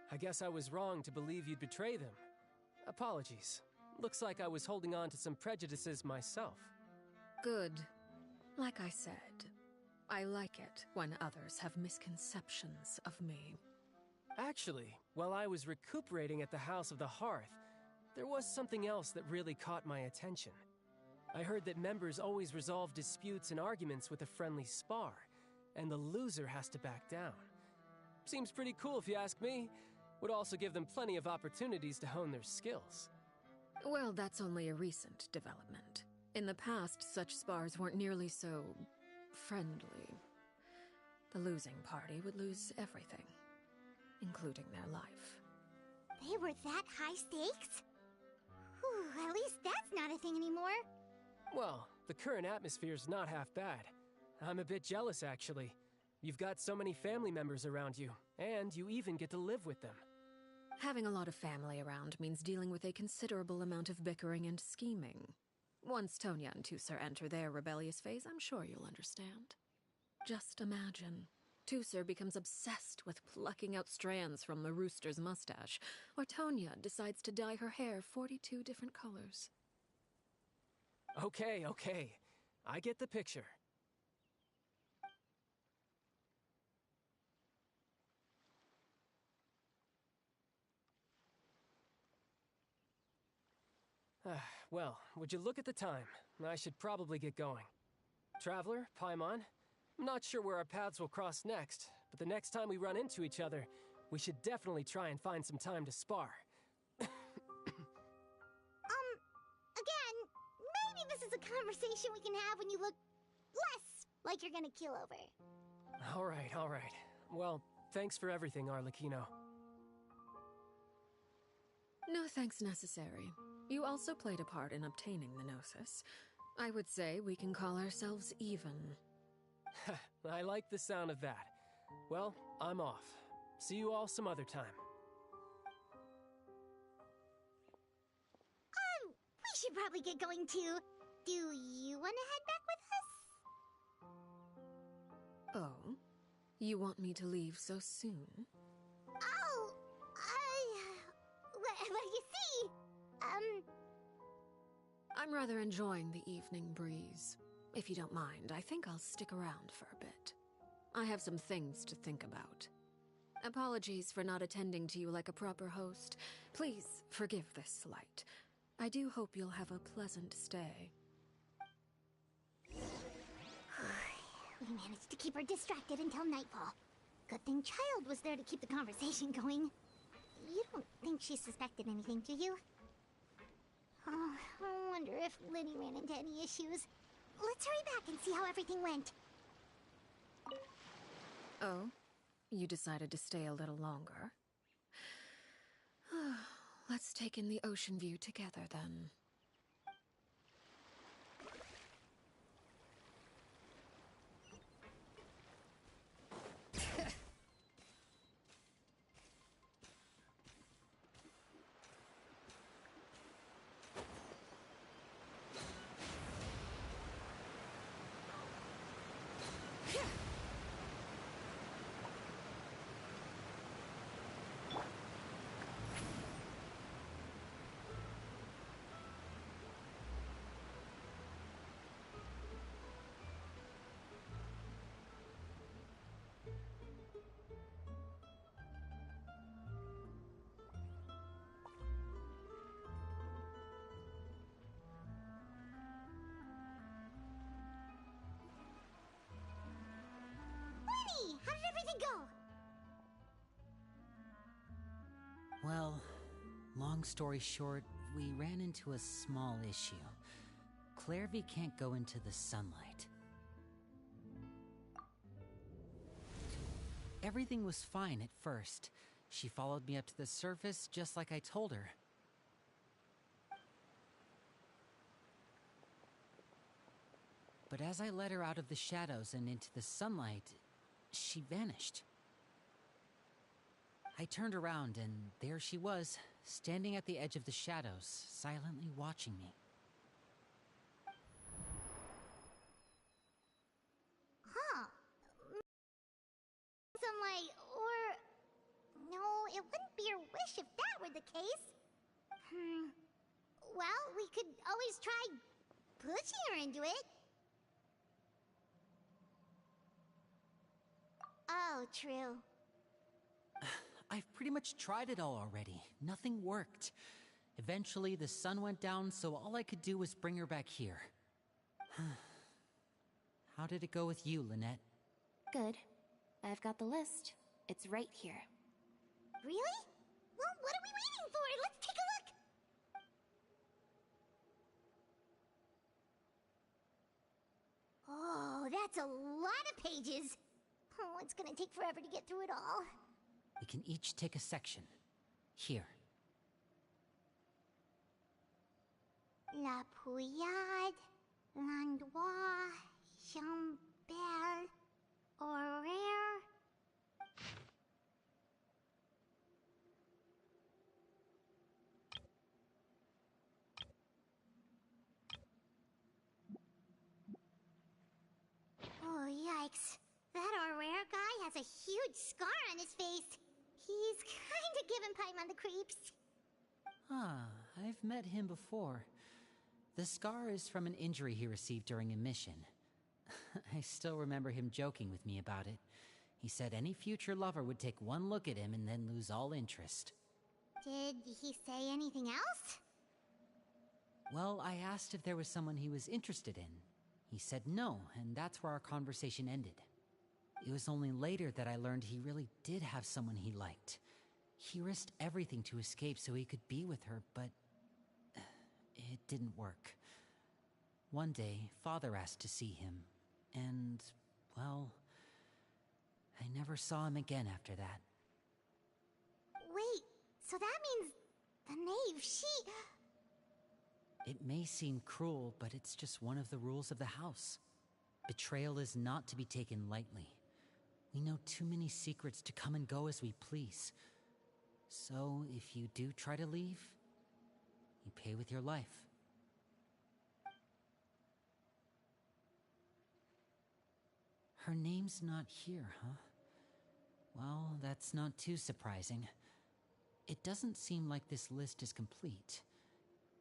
I guess I was wrong to believe you'd betray them. Apologies. Looks like I was holding on to some prejudices myself. Good. Like I said, I like it when others have misconceptions of me. Actually, while I was recuperating at the House of the Hearth, there was something else that really caught my attention. I heard that members always resolve disputes and arguments with a friendly spar, and the loser has to back down. Seems pretty cool if you ask me. Would also give them plenty of opportunities to hone their skills. Well, that's only a recent development. In the past, such spars weren't nearly so friendly. The losing party would lose everything, including their life. They were that high stakes? Whew, at least that's not a thing anymore. Well, the current atmosphere's not half bad. I'm a bit jealous, actually. You've got so many family members around you, and you even get to live with them. Having a lot of family around means dealing with a considerable amount of bickering and scheming. Once Tonya and Tusser enter their rebellious phase, I'm sure you'll understand. Just imagine. Tusser becomes obsessed with plucking out strands from the rooster's mustache, or Tonya decides to dye her hair 42 different colors. Okay. I get the picture. Well, would you look at the time? I should probably get going. Traveler, Paimon, I'm not sure where our paths will cross next, but the next time we run into each other, we should definitely try and find some time to spar. Again, maybe this is a conversation we can have when you look less like you're gonna keel over. All right. Well, thanks for everything, Arlecchino. No thanks necessary. You also played a part in obtaining the Gnosis. I would say we can call ourselves even. I like the sound of that. Well, I'm off. See you all some other time. We should probably get going too. Do you want to head back with us? Oh? You want me to leave so soon? Oh, well, you see, I'm rather enjoying the evening breeze. If you don't mind, I think I'll stick around for a bit. I have some things to think about. Apologies for not attending to you like a proper host. Please forgive this slight. I do hope you'll have a pleasant stay. We managed to keep her distracted until nightfall. Good thing Child was there to keep the conversation going. You don't think she suspected anything, do you? Oh, I wonder if Lyney ran into any issues. Let's hurry back and see how everything went. Oh? You decided to stay a little longer? Let's take in the ocean view together, then. Long story short, we ran into a small issue. Clairvy can't go into the sunlight. Everything was fine at first. She followed me up to the surface just like I told her. But as I led her out of the shadows and into the sunlight, she vanished. I turned around and there she was, standing at the edge of the shadows, silently watching me. Huh. Sunlight, or... No, it wouldn't be your wish if that were the case. Well, we could always try pushing her into it. Oh, true. I've pretty much tried it all already. Nothing worked. Eventually, the sun went down, so all I could do was bring her back here. How did it go with you, Lynette? Good. I've got the list. It's right here. Really? Well, what are we waiting for? Let's take a look! Oh, that's a lot of pages. Oh, it's gonna take forever to get through it all. We can each take a section. Here. La Pouillade, L'Endroit, Chambel, Horaire. Oh, yikes. That Horaire guy has a huge scar on his face. He's kinda giving Paimon the creeps. Ah, I've met him before. The scar is from an injury he received during a mission. I still remember him joking with me about it. He said any future lover would take one look at him and then lose all interest. Did he say anything else? Well, I asked if there was someone he was interested in. He said no, and that's where our conversation ended. It was only later that I learned he really did have someone he liked. He risked everything to escape so he could be with her, but it didn't work. One day, Father asked to see him, and, well, I never saw him again after that. Wait, so that means the knave, she... It may seem cruel, but it's just one of the rules of the house. Betrayal is not to be taken lightly. We know too many secrets to come and go as we please. So, if you do try to leave, you pay with your life. Her name's not here, huh? Well, that's not too surprising. It doesn't seem like this list is complete.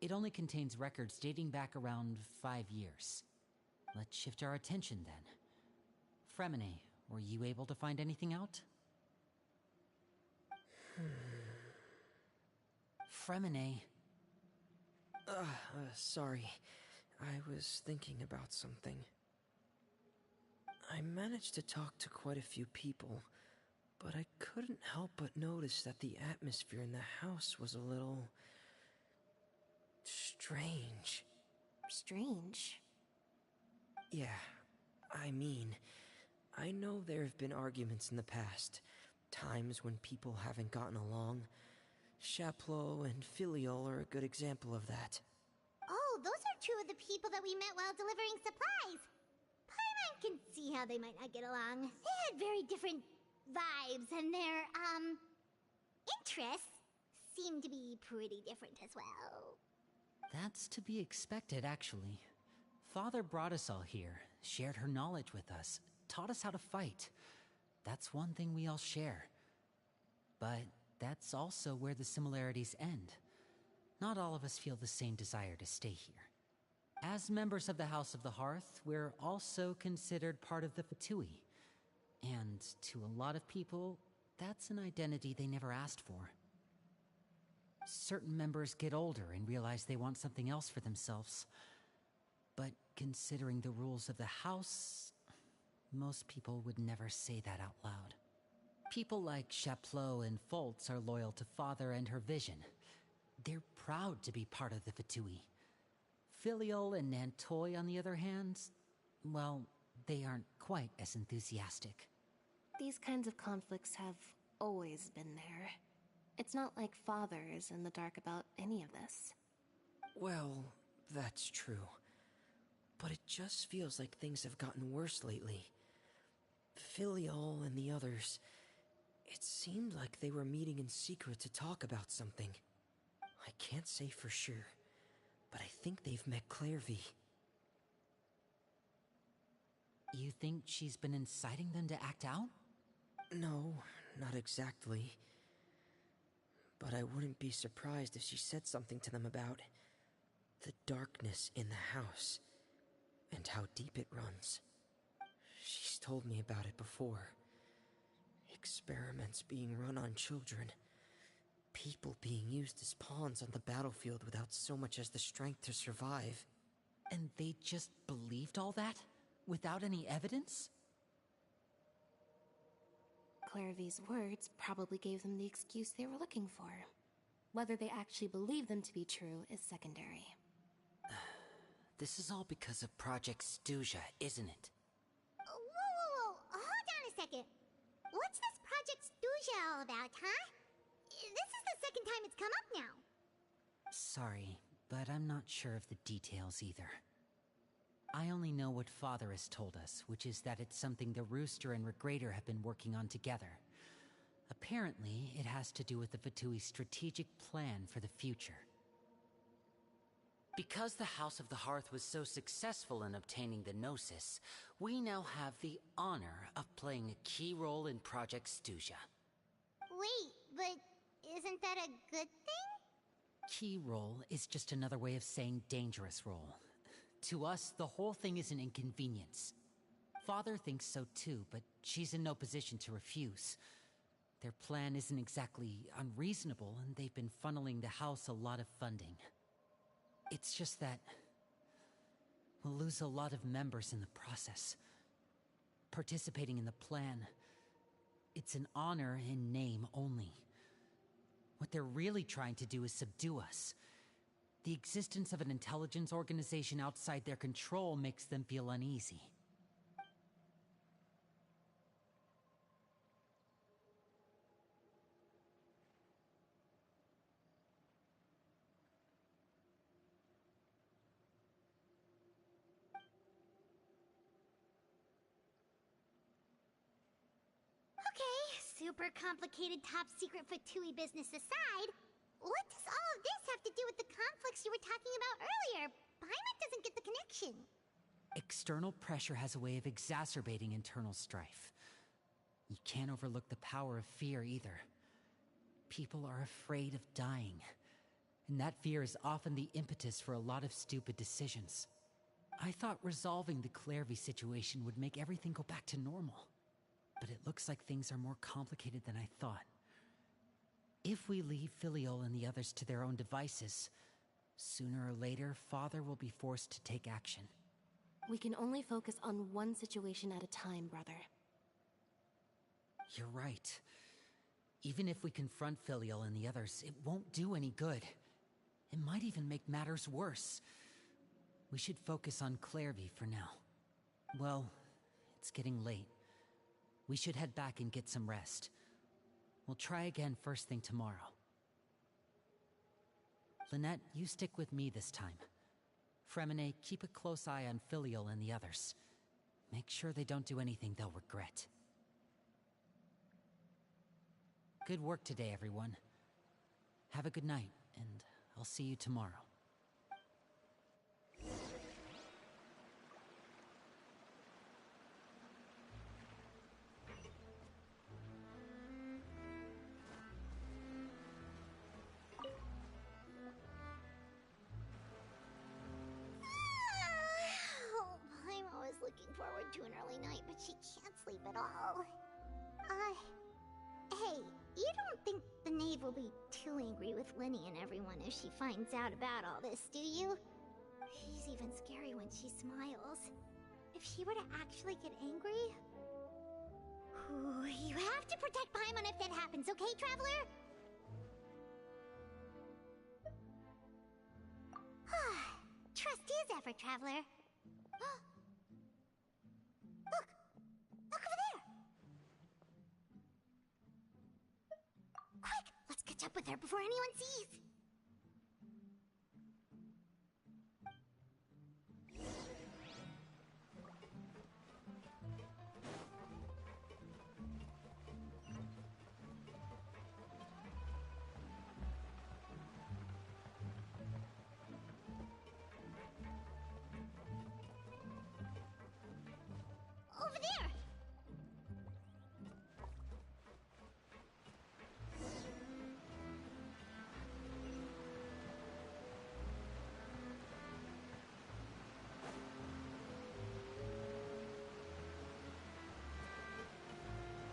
It only contains records dating back around 5 years. Let's shift our attention then. Fremine, were you able to find anything out? Fremine. Sorry. I was thinking about something. I managed to talk to quite a few people, but I couldn't help but notice that the atmosphere in the house was a little... strange. Strange? Yeah, I mean, I know there have been arguments in the past, times when people haven't gotten along. Chaplot and Filiol are a good example of that. Oh, those are two of the people that we met while delivering supplies. Paimon can see how they might not get along. They had very different vibes, and their, interests seem to be pretty different as well. That's to be expected, actually. Father brought us all here, shared her knowledge with us, taught us how to fight. That's one thing we all share. But that's also where the similarities end. Not all of us feel the same desire to stay here. As members of the House of the Hearth, we're also considered part of the Fatui. And to a lot of people, that's an identity they never asked for. Certain members get older and realize they want something else for themselves. But considering the rules of the house, most people would never say that out loud. People like Chaplot and Foltz are loyal to Father and her vision. they're proud to be part of the Fatui. Filial and Nantoy, on the other hand, well, they aren't quite as enthusiastic. These kinds of conflicts have always been there. It's not like Father is in the dark about any of this. Well, that's true. But it just feels like things have gotten worse lately. Filial and the others, it seemed like they were meeting in secret to talk about something. I can't say for sure, but I think they've met Clairvy. You think she's been inciting them to act out? No, not exactly. But I wouldn't be surprised if she said something to them about the darkness in the house and how deep it runs. She's told me about it before. Experiments being run on children. People being used as pawns on the battlefield without so much as the strength to survive. And they just believed all that? Without any evidence? Clairvy's words probably gave them the excuse they were looking for. Whether they actually believe them to be true is secondary. This is all because of Project Stuja, isn't it? Whoa. Hold on a second. What's this Project Stuja all about, huh? This is the second time it's come up now. Sorry, but I'm not sure of the details either. I only know what Father has told us, which is that it's something the Rooster and Regrader have been working on together. Apparently, it has to do with the Fatui's strategic plan for the future. Because the House of the Hearth was so successful in obtaining the Gnosis, we now have the honor of playing a key role in Project Stuja. Wait, but isn't that a good thing? Key role is just another way of saying dangerous role. To us, the whole thing is an inconvenience. Father thinks so too, but she's in no position to refuse. Their plan isn't exactly unreasonable, and they've been funneling the house a lot of funding. It's just that we'll lose a lot of members in the process. Participating in the plan, it's an honor in name only. What they're really trying to do is subdue us. The existence of an intelligence organization outside their control makes them feel uneasy. Okay, super complicated top secret Fatui business aside, what does all of this have to do with the conflicts you were talking about earlier? Paimon doesn't get the connection. External pressure has a way of exacerbating internal strife. You can't overlook the power of fear either. People are afraid of dying, and that fear is often the impetus for a lot of stupid decisions. I thought resolving the Clairvy situation would make everything go back to normal, but it looks like things are more complicated than I thought. If we leave Filial and the others to their own devices, sooner or later, Father will be forced to take action. We can only focus on one situation at a time, brother. You're right. Even if we confront Filial and the others, it won't do any good. It might even make matters worse. We should focus on Clairvy for now. Well, it's getting late. We should head back and get some rest. We'll try again first thing tomorrow. Lynette, you stick with me this time. Freminet, keep a close eye on Filial and the others. Make sure they don't do anything they'll regret. Good work today, everyone. Have a good night, and I'll see you tomorrow. Looking forward to an early night, but she can't sleep at all. Hey, you don't think the knave will be too angry with Lyney and everyone if she finds out about all this, do you? She's even scary when she smiles. If she were to actually get angry... Ooh, you have to protect Paimon if that happens, okay, Traveler? Trust is ever, traveler. Look! Look over there! Quick! Let's catch up with her before anyone sees! Over there!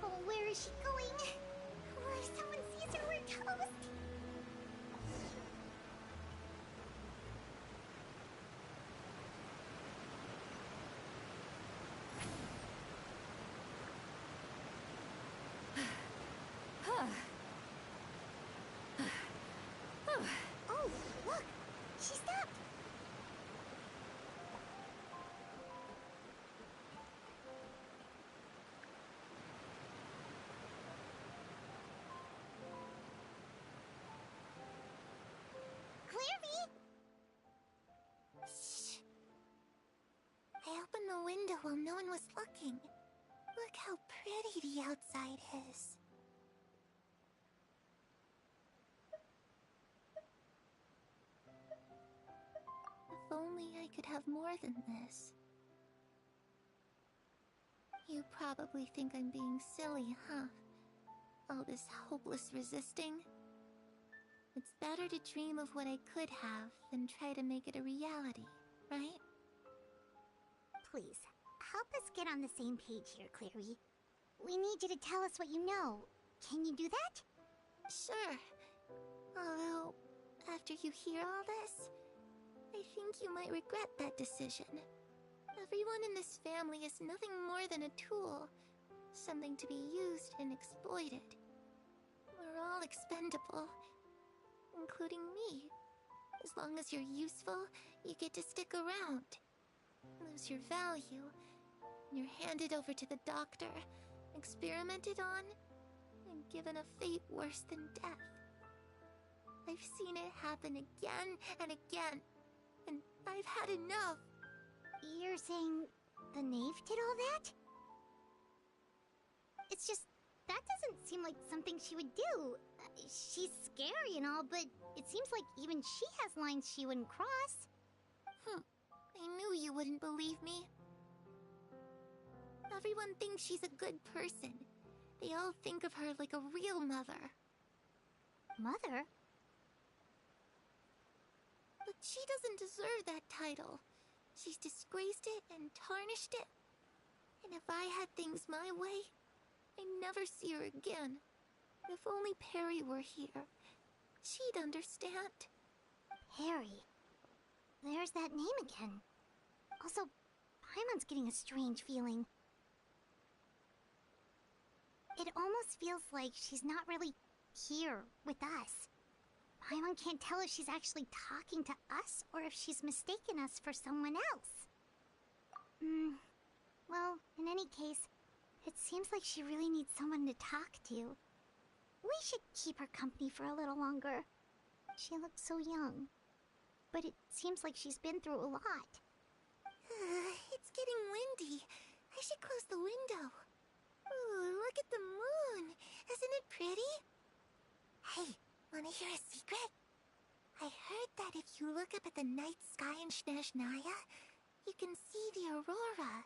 Oh, where is she going? Oh, if someone sees her, we're toast! Oh, look! She stopped! Clairvy! Shh! I opened the window while no one was looking. Look how pretty the outside is. If only I could have more than this. You probably think I'm being silly, huh? All this hopeless resisting? It's better to dream of what I could have than try to make it a reality, right? Please, help us get on the same page here, Clairvy. We need you to tell us what you know. Can you do that? Sure. Although, after you hear all this, I think you might regret that decision. Everyone in this family is nothing more than a tool. Something to be used and exploited. We're all expendable. Including me. As long as you're useful, you get to stick around. Lose your value. You're handed over to the doctor, experimented on, and given a fate worse than death. I've seen it happen again and again, and I've had enough. You're saying the knave did all that? It's just, that doesn't seem like something she would do. She's scary and all, but it seems like even she has lines she wouldn't cross. I knew you wouldn't believe me. Everyone thinks she's a good person. They all think of her like a real mother. Mother? But she doesn't deserve that title. She's disgraced it and tarnished it. And if I had things my way, I'd never see her again. If only Perry were here, she'd understand. Perry? There's that name again. Also, Paimon's getting a strange feeling. It almost feels like she's not really here with us. Paimon can't tell if she's actually talking to us or if she's mistaken us for someone else. Well, in any case, it seems like she really needs someone to talk to. We should keep her company for a little longer. She looks so young. But it seems like she's been through a lot. It's getting windy. I should close the window. Ooh, look at the moon. Isn't it pretty? Hey, wanna hear a secret? I heard that if you look up at the night sky in Snezhnaya, you can see the aurora.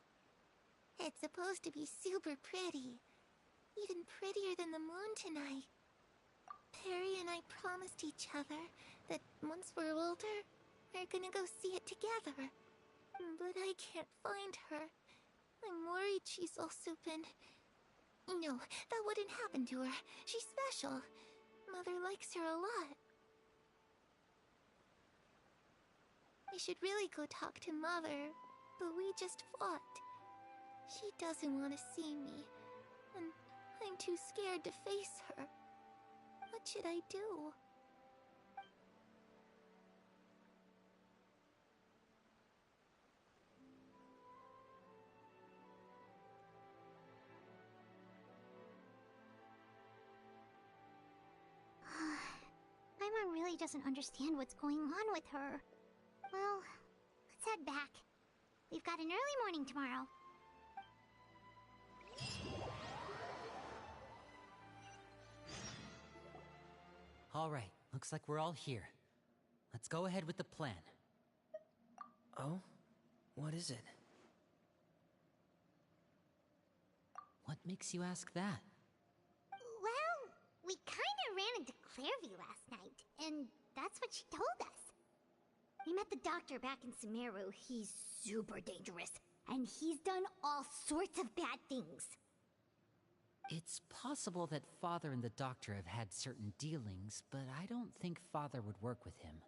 It's supposed to be super pretty. Even prettier than the moon tonight. Perry and I promised each other that once we're older, we're gonna go see it together. But I can't find her. I'm worried she's also been... No, that wouldn't happen to her. She's special. Mother likes her a lot. I should really go talk to Mother, but we just fought. She doesn't want to see me, and I'm too scared to face her. What should I do? doesn't understand what's going on with her. Well, let's head back. We've got an early morning tomorrow. All right, looks like we're all here. Let's go ahead with the plan. Oh? What is it? What makes you ask that? Well, we kinda ran into Clairvy last night, and that's what she told us. We met the doctor back in Sumeru. He's super dangerous, and he's done all sorts of bad things. It's possible that Father and the Doctor have had certain dealings, but I don't think Father would work with him.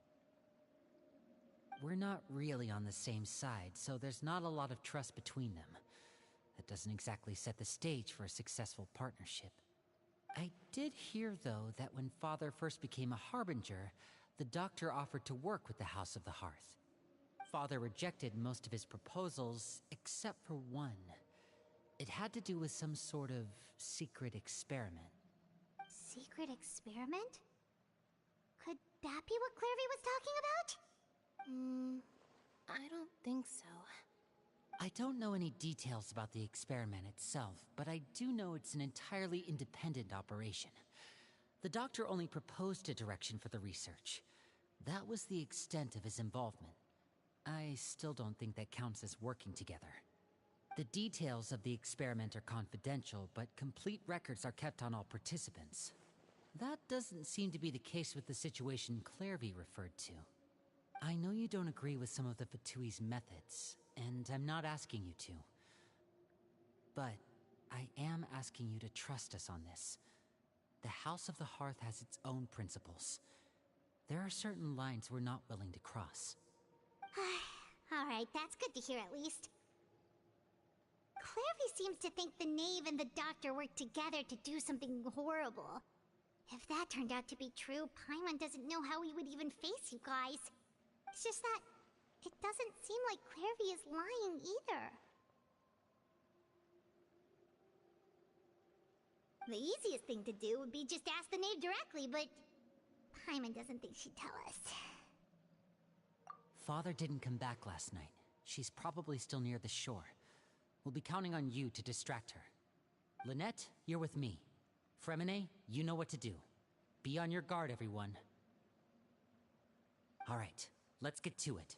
We're not really on the same side, so there's not a lot of trust between them. That doesn't exactly set the stage for a successful partnership. I did hear, though, that when Father first became a Harbinger, the Doctor offered to work with the House of the Hearth. Father rejected most of his proposals, except for one. It had to do with some sort of secret experiment. Secret experiment? Could that be what Clairvy was talking about? I don't think so. I don't know any details about the experiment itself, but I do know it's an entirely independent operation. The Doctor only proposed a direction for the research. That was the extent of his involvement. I still don't think that counts as working together. The details of the experiment are confidential, but complete records are kept on all participants. That doesn't seem to be the case with the situation Clairvy referred to. I know you don't agree with some of the Fatui's methods, and I'm not asking you to. But I am asking you to trust us on this. The House of the Hearth has its own principles. There are certain lines we're not willing to cross. Alright, that's good to hear at least. Clairvy seems to think the Knave and the Doctor worked together to do something horrible. If that turned out to be true, Paimon doesn't know how he would even face you guys. It's just that it doesn't seem like Clairvy is lying either. The easiest thing to do would be just ask the Knave directly, but Paimon doesn't think she'd tell us. Father didn't come back last night. She's probably still near the shore. We'll be counting on you to distract her. Lynette, you're with me. Freminet, you know what to do. Be on your guard, everyone. All right, let's get to it.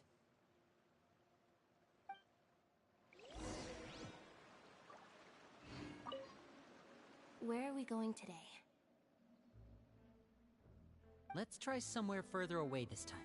Where are we going today? Let's try somewhere further away this time.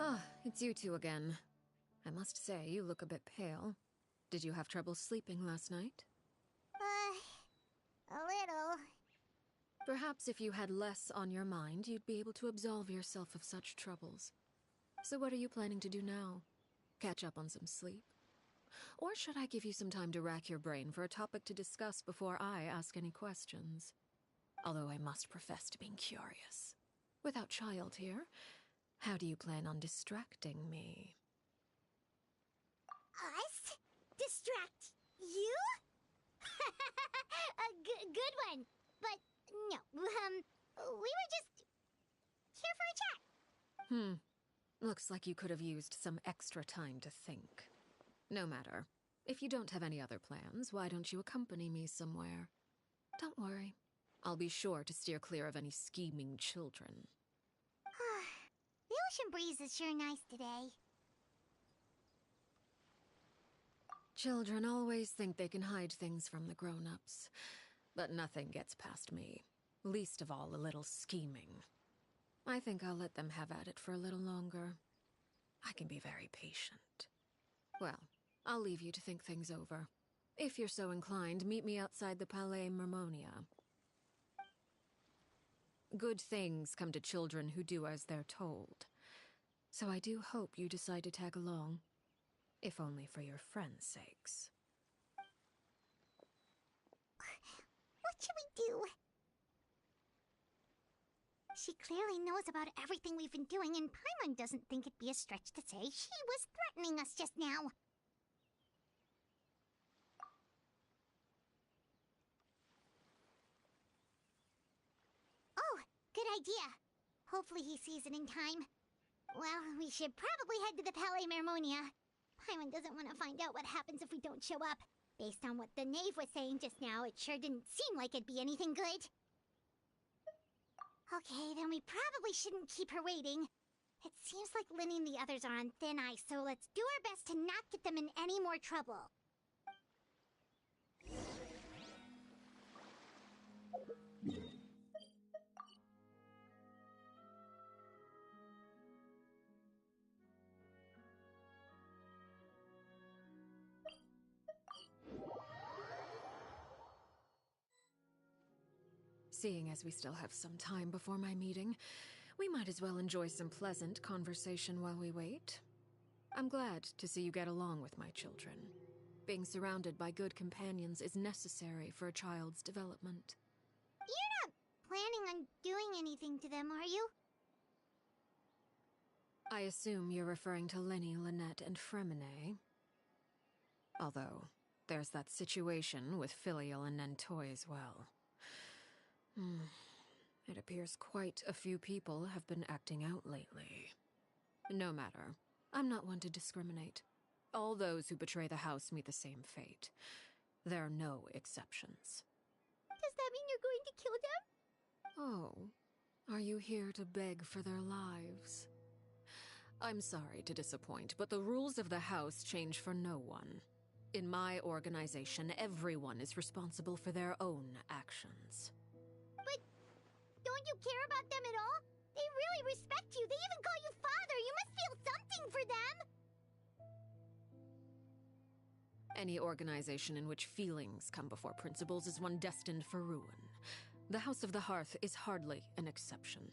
Ah, it's you two again. I must say, you look a bit pale. Did you have trouble sleeping last night? A little. Perhaps if you had less on your mind, you'd be able to absolve yourself of such troubles. So what are you planning to do now? Catch up on some sleep? Or should I give you some time to rack your brain for a topic to discuss before I ask any questions? Although I must profess to being curious. Without Child here, how do you plan on distracting me? Us? Distract you? A good one. But no, we were just here for a chat. Looks like you could have used some extra time to think. No matter. If you don't have any other plans, why don't you accompany me somewhere? Don't worry. I'll be sure to steer clear of any scheming children. The ocean breeze is sure nice today. Children always think they can hide things from the grown-ups. But nothing gets past me. Least of all a little scheming. I think I'll let them have at it for a little longer. I can be very patient. Well, I'll leave you to think things over. If you're so inclined, meet me outside the Palais Mermonia. Good things come to children who do as they're told. So I do hope you decide to tag along. If only for your friends' sakes. What should we do? She clearly knows about everything we've been doing, and Paimon doesn't think it'd be a stretch to say she was threatening us just now. Oh, good idea. Hopefully he sees it in time. Well, we should probably head to the Palais Mermonia. Paimon doesn't want to find out what happens if we don't show up. Based on what the knave was saying just now, it sure didn't seem like it'd be anything good. Okay, then we probably shouldn't keep her waiting. It seems like Lyney and the others are on thin ice, so let's do our best to not get them in any more trouble. Seeing as we still have some time before my meeting, we might as well enjoy some pleasant conversation while we wait. I'm glad to see you get along with my children. Being surrounded by good companions is necessary for a child's development. You're not planning on doing anything to them, are you? I assume you're referring to Lyney, Lynette, and Freminet. Although, there's that situation with Filial and Nentoy as well. It appears quite a few people have been acting out lately. No matter. I'm not one to discriminate. All those who betray the house meet the same fate. There are no exceptions. Does that mean you're going to kill them? Oh, are you here to beg for their lives? I'm sorry to disappoint, but the rules of the house change for no one. In my organization, everyone is responsible for their own actions. But don't you care about them at all? They really respect you. They even call you father. You must feel something for them. Any organization in which feelings come before principles is one destined for ruin. The House of the Hearth is hardly an exception.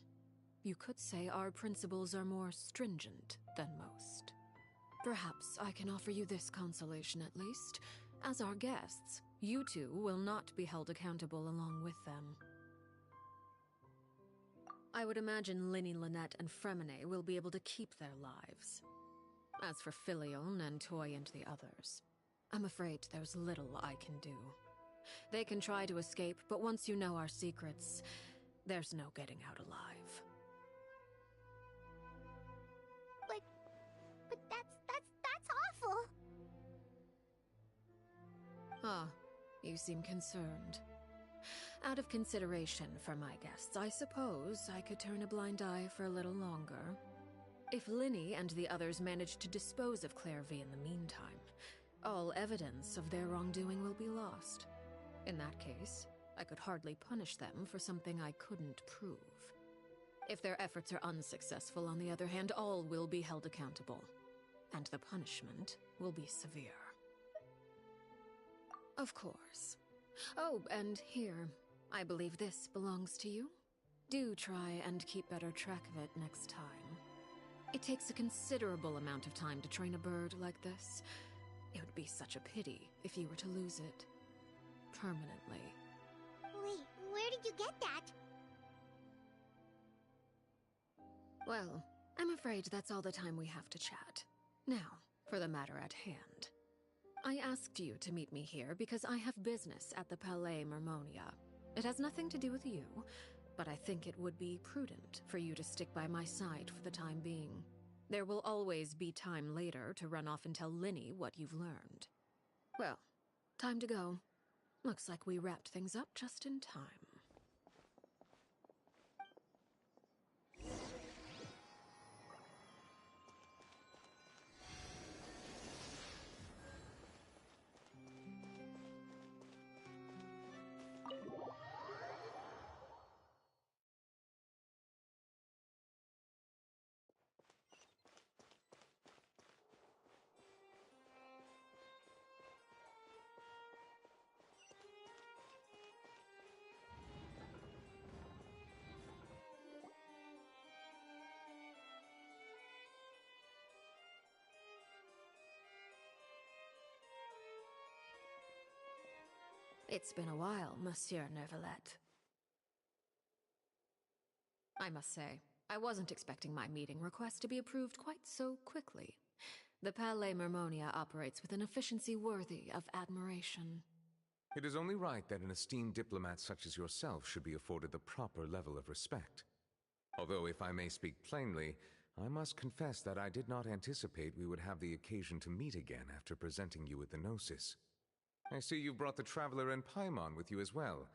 You could say our principles are more stringent than most. Perhaps I can offer you this consolation at least. As our guests, you two will not be held accountable along with them. I would imagine Lyney, Lynette, and Freminet will be able to keep their lives. As for Filial, Nentoy, and the others, I'm afraid there's little I can do. They can try to escape, but once you know our secrets, there's no getting out alive. But that's awful. Ah, you seem concerned. Out of consideration for my guests, I suppose I could turn a blind eye for a little longer. If Lyney and the others manage to dispose of Clairvy in the meantime, all evidence of their wrongdoing will be lost. In that case, I could hardly punish them for something I couldn't prove. If their efforts are unsuccessful, on the other hand, all will be held accountable. And the punishment will be severe. Of course. Oh, and here, I believe this belongs to you. Do try and keep better track of it next time. It takes a considerable amount of time to train a bird like this. It would be such a pity if you were to lose it. Permanently. Wait, where did you get that? Well, I'm afraid that's all the time we have to chat. Now, for the matter at hand. I asked you to meet me here because I have business at the Palais Mermonia. It has nothing to do with you, but I think it would be prudent for you to stick by my side for the time being. There will always be time later to run off and tell Lyney what you've learned. Well, time to go. Looks like we wrapped things up just in time. It's been a while, Monsieur Neuvillette. I must say, I wasn't expecting my meeting request to be approved quite so quickly. The Palais Mermonia operates with an efficiency worthy of admiration. It is only right that an esteemed diplomat such as yourself should be afforded the proper level of respect. Although, if I may speak plainly, I must confess that I did not anticipate we would have the occasion to meet again after presenting you with the Gnosis. I see you brought the Traveler and Paimon with you as well.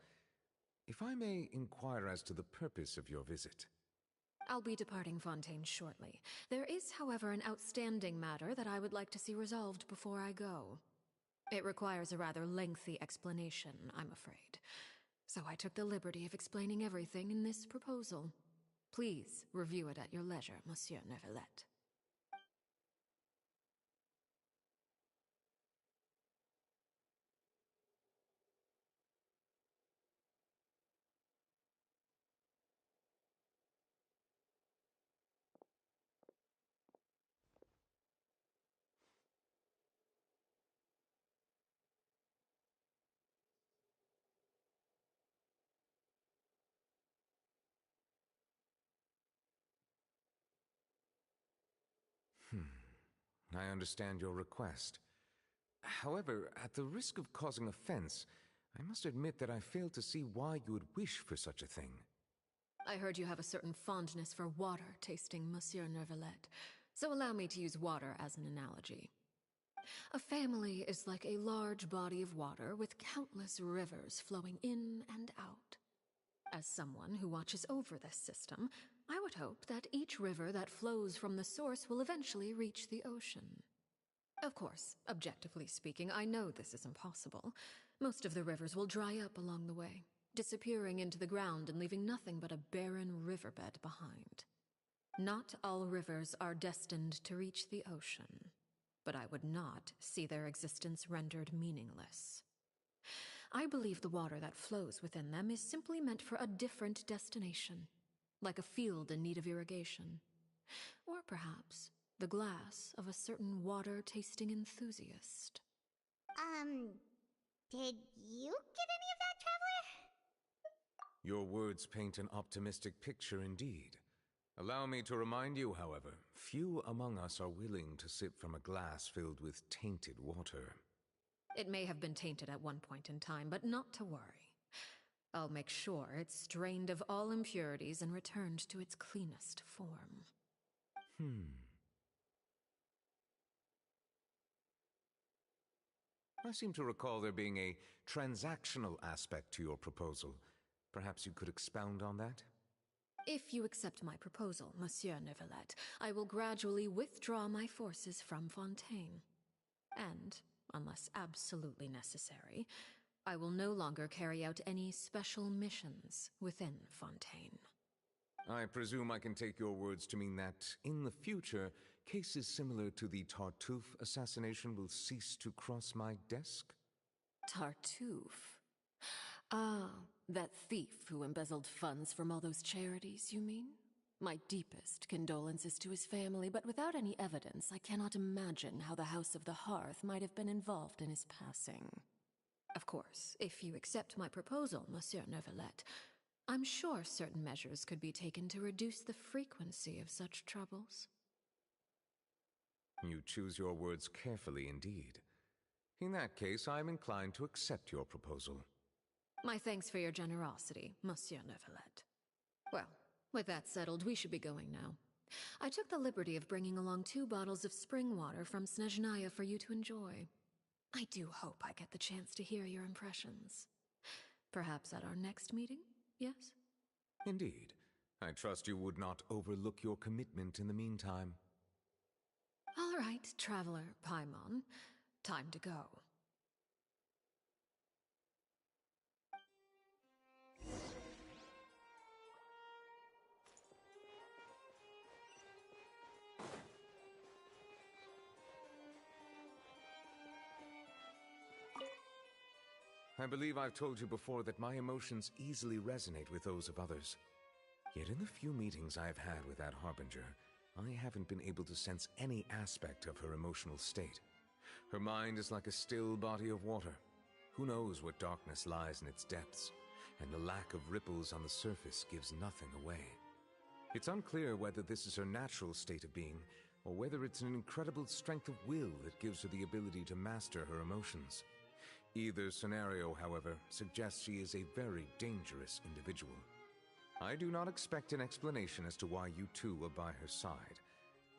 If I may inquire as to the purpose of your visit. I'll be departing Fontaine shortly. There is, however, an outstanding matter that I would like to see resolved before I go. It requires a rather lengthy explanation, I'm afraid. So I took the liberty of explaining everything in this proposal. Please review it at your leisure, Monsieur Neuvillette. I understand your request. However, at the risk of causing offense, I must admit that I fail to see why you would wish for such a thing. I heard you have a certain fondness for water tasting, Monsieur Neuvillette, so allow me to use water as an analogy. A family is like a large body of water with countless rivers flowing in and out. As someone who watches over this system, I would hope that each river that flows from the source will eventually reach the ocean. Of course, objectively speaking, I know this is impossible. Most of the rivers will dry up along the way, disappearing into the ground and leaving nothing but a barren riverbed behind. Not all rivers are destined to reach the ocean, but I would not see their existence rendered meaningless. I believe the water that flows within them is simply meant for a different destination, like a field in need of irrigation. Or perhaps the glass of a certain water-tasting enthusiast. Did you get any of that, Traveler? Your words paint an optimistic picture indeed. Allow me to remind you, however, few among us are willing to sip from a glass filled with tainted water. It may have been tainted at one point in time, but not to worry. I'll make sure it's strained of all impurities and returned to its cleanest form. I seem to recall there being a transactional aspect to your proposal. Perhaps you could expound on that? If you accept my proposal, Monsieur Neuvillette, I will gradually withdraw my forces from Fontaine. And, unless absolutely necessary, I will no longer carry out any special missions within Fontaine. I presume I can take your words to mean that, in the future, cases similar to the Tartuffe assassination will cease to cross my desk? Tartuffe? Ah, that thief who embezzled funds from all those charities, you mean? My deepest condolences to his family, but without any evidence, I cannot imagine how the House of the Hearth might have been involved in his passing. Of course, if you accept my proposal, Monsieur Neuvillette, I'm sure certain measures could be taken to reduce the frequency of such troubles. You choose your words carefully indeed. In that case, I am inclined to accept your proposal. My thanks for your generosity, Monsieur Neuvillette. Well, with that settled, we should be going now. I took the liberty of bringing along 2 bottles of spring water from Snezhnaya for you to enjoy. I do hope I get the chance to hear your impressions. Perhaps at our next meeting, yes? Indeed. I trust you would not overlook your commitment in the meantime. All right, Traveler Paimon. Time to go. I believe I've told you before that my emotions easily resonate with those of others. Yet in the few meetings I've had with that Harbinger, I haven't been able to sense any aspect of her emotional state. Her mind is like a still body of water. Who knows what darkness lies in its depths, and the lack of ripples on the surface gives nothing away. It's unclear whether this is her natural state of being, or whether it's an incredible strength of will that gives her the ability to master her emotions. Either scenario, however, suggests she is a very dangerous individual. I do not expect an explanation as to why you two are by her side.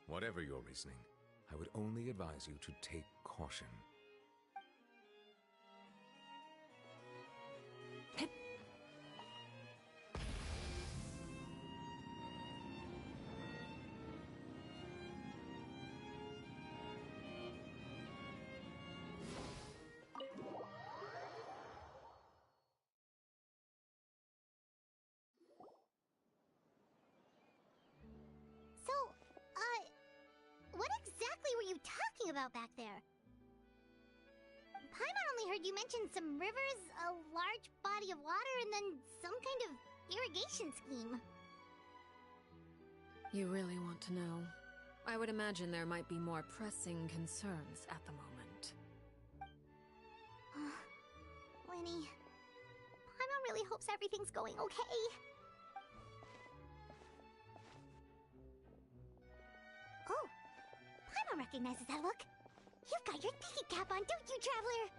Whatever your reasoning, I would only advise you to take caution. What exactly were you talking about back there? Paimon only heard you mention some rivers, a large body of water, and then some kind of irrigation scheme. You really want to know? I would imagine there might be more pressing concerns at the moment. Lyney, Paimon really hopes everything's going okay. Oh, Paimon recognizes that look. You've got your thinking cap on, don't you, Traveler?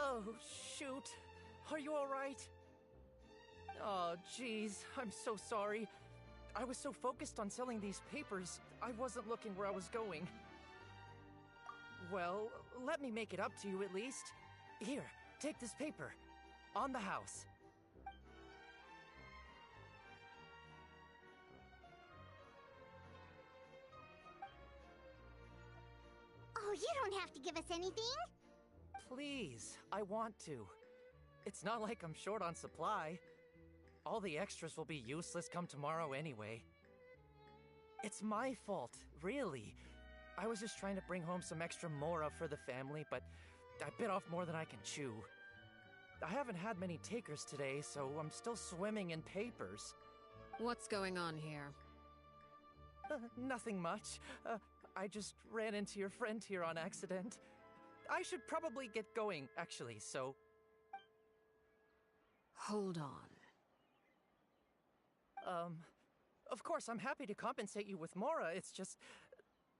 Oh, shoot. Are you alright? Oh, jeez. I'm so sorry. I was so focused on selling these papers, I wasn't looking where I was going. Well, let me make it up to you at least. Here, take this paper. On the house. Oh, you don't have to give us anything. Please, I want to. It's not like I'm short on supply. All the extras will be useless come tomorrow anyway. It's my fault, really. I was just trying to bring home some extra mora for the family, but I bit off more than I can chew. I haven't had many takers today, so I'm still swimming in papers. What's going on here? Nothing much. I just ran into your friend here on accident. I should probably get going, actually, so... Hold on. Of course, I'm happy to compensate you with mora, it's just...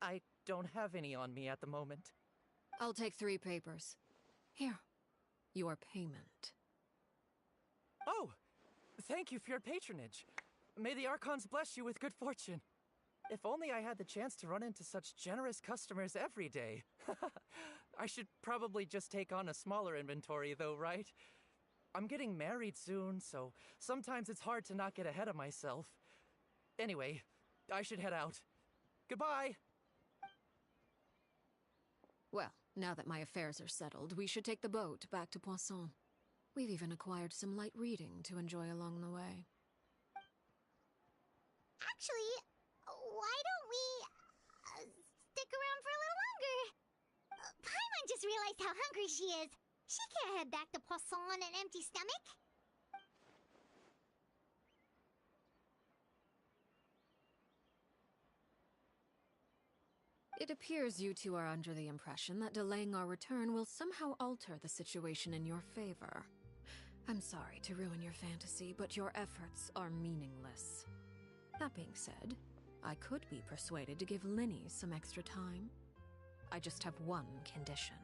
I don't have any on me at the moment. I'll take 3 papers. Here. Your payment. Oh! Thank you for your patronage. May the Archons bless you with good fortune. If only I had the chance to run into such generous customers every day. I should probably just take on a smaller inventory though, right? I'm getting married soon, so sometimes it's hard to not get ahead of myself. Anyway, I should head out. Goodbye! Well, now that my affairs are settled, we should take the boat back to Poisson. We've even acquired some light reading to enjoy along the way. Actually, why don't we stick around for a little longer? Paimon just realized how hungry she is. She can't head back to Poisson on an empty stomach. It appears you two are under the impression that delaying our return will somehow alter the situation in your favor. I'm sorry to ruin your fantasy, but your efforts are meaningless. That being said, I could be persuaded to give Lyney some extra time. I just have one condition.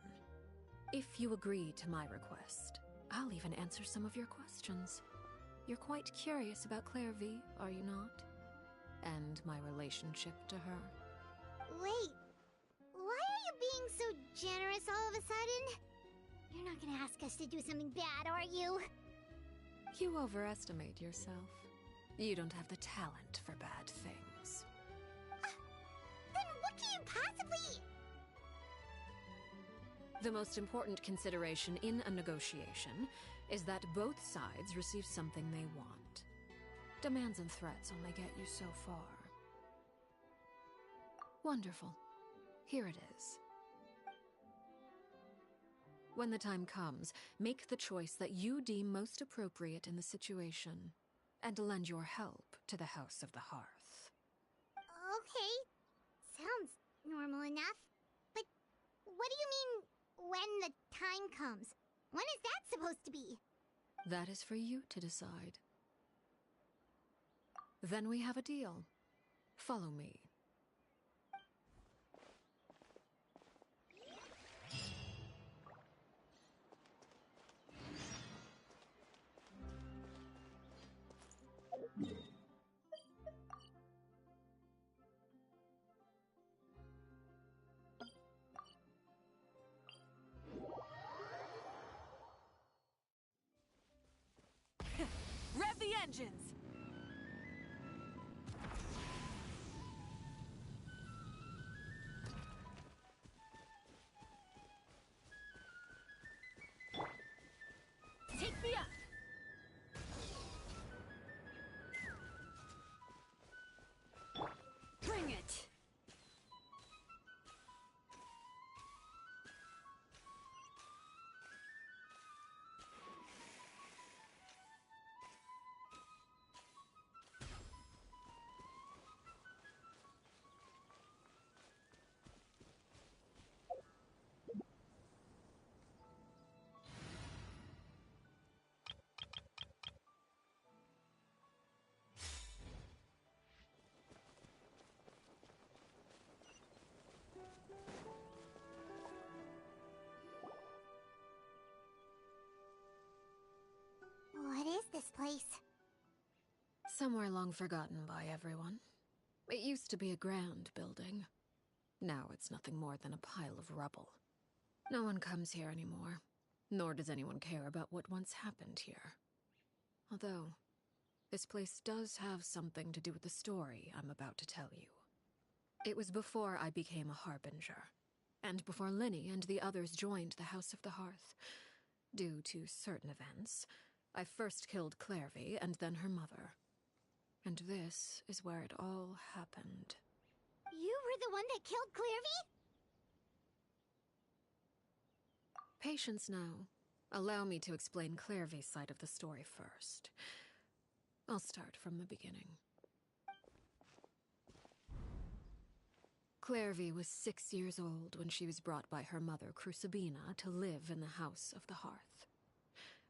If you agree to my request, I'll even answer some of your questions. You're quite curious about Claire V, are you not? And my relationship to her. Wait, why are you being so generous all of a sudden? You're not gonna ask us to do something bad, are you? You overestimate yourself. You don't have the talent for bad things. Then what can you possibly... The most important consideration in a negotiation is that both sides receive something they want. Demands and threats only get you so far. Wonderful. Here it is. When the time comes, make the choice that you deem most appropriate in the situation, and lend your help to the House of the Hearth. Okay. Sounds normal enough. But what do you mean, when the time comes? When is that supposed to be? That is for you to decide. Then we have a deal. Follow me. Rev the engines! Take me up! Bring it! What is this place? Somewhere long forgotten by everyone. It used to be a grand building. Now it's nothing more than a pile of rubble. No one comes here anymore, nor does anyone care about what once happened here. Although, this place does have something to do with the story I'm about to tell you. It was before I became a Harbinger, and before Lyney and the others joined the House of the Hearth. Due to certain events, I first killed Clairvy and then her mother. And this is where it all happened. You were the one that killed Clairvy? Patience now. Allow me to explain Clairvy's side of the story first. I'll start from the beginning. Clairvy was 6 years old when she was brought by her mother, Crucibina, to live in the House of the Hearth.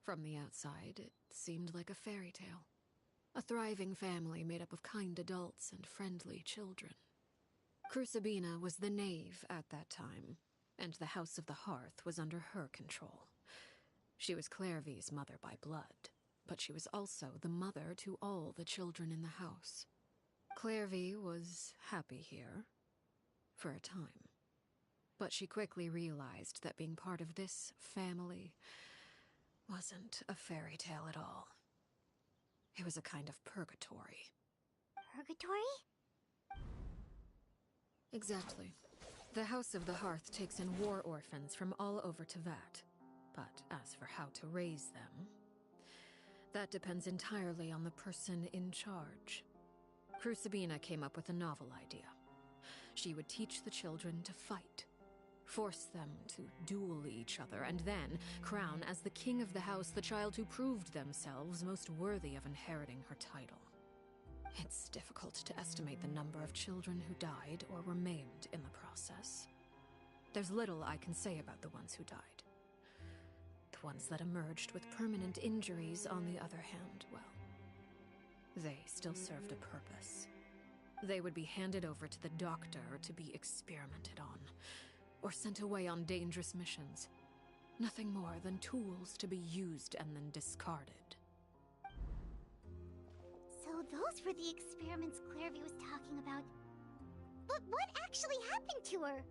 From the outside, it seemed like a fairy tale. A thriving family made up of kind adults and friendly children. Crucibina was the knave at that time, and the House of the Hearth was under her control. She was Clairvy's mother by blood, but she was also the mother to all the children in the house. Clairvy was happy here, for a time. But she quickly realized that being part of this family wasn't a fairy tale at all. It was a kind of purgatory. Purgatory? Exactly. The House of the Hearth takes in war orphans from all over Teyvat. But as for how to raise them, that depends entirely on the person in charge. Crucibina came up with a novel idea. She would teach the children to fight, force them to duel each other, and then crown as the king of the house the child who proved themselves most worthy of inheriting her title. It's difficult to estimate the number of children who died or were maimed in the process. There's little I can say about the ones who died. The ones that emerged with permanent injuries, on the other hand, well, they still served a purpose. They would be handed over to the doctor to be experimented on, or sent away on dangerous missions. Nothing more than tools to be used and then discarded. So those were the experiments Clairvy was talking about. But what actually happened to her?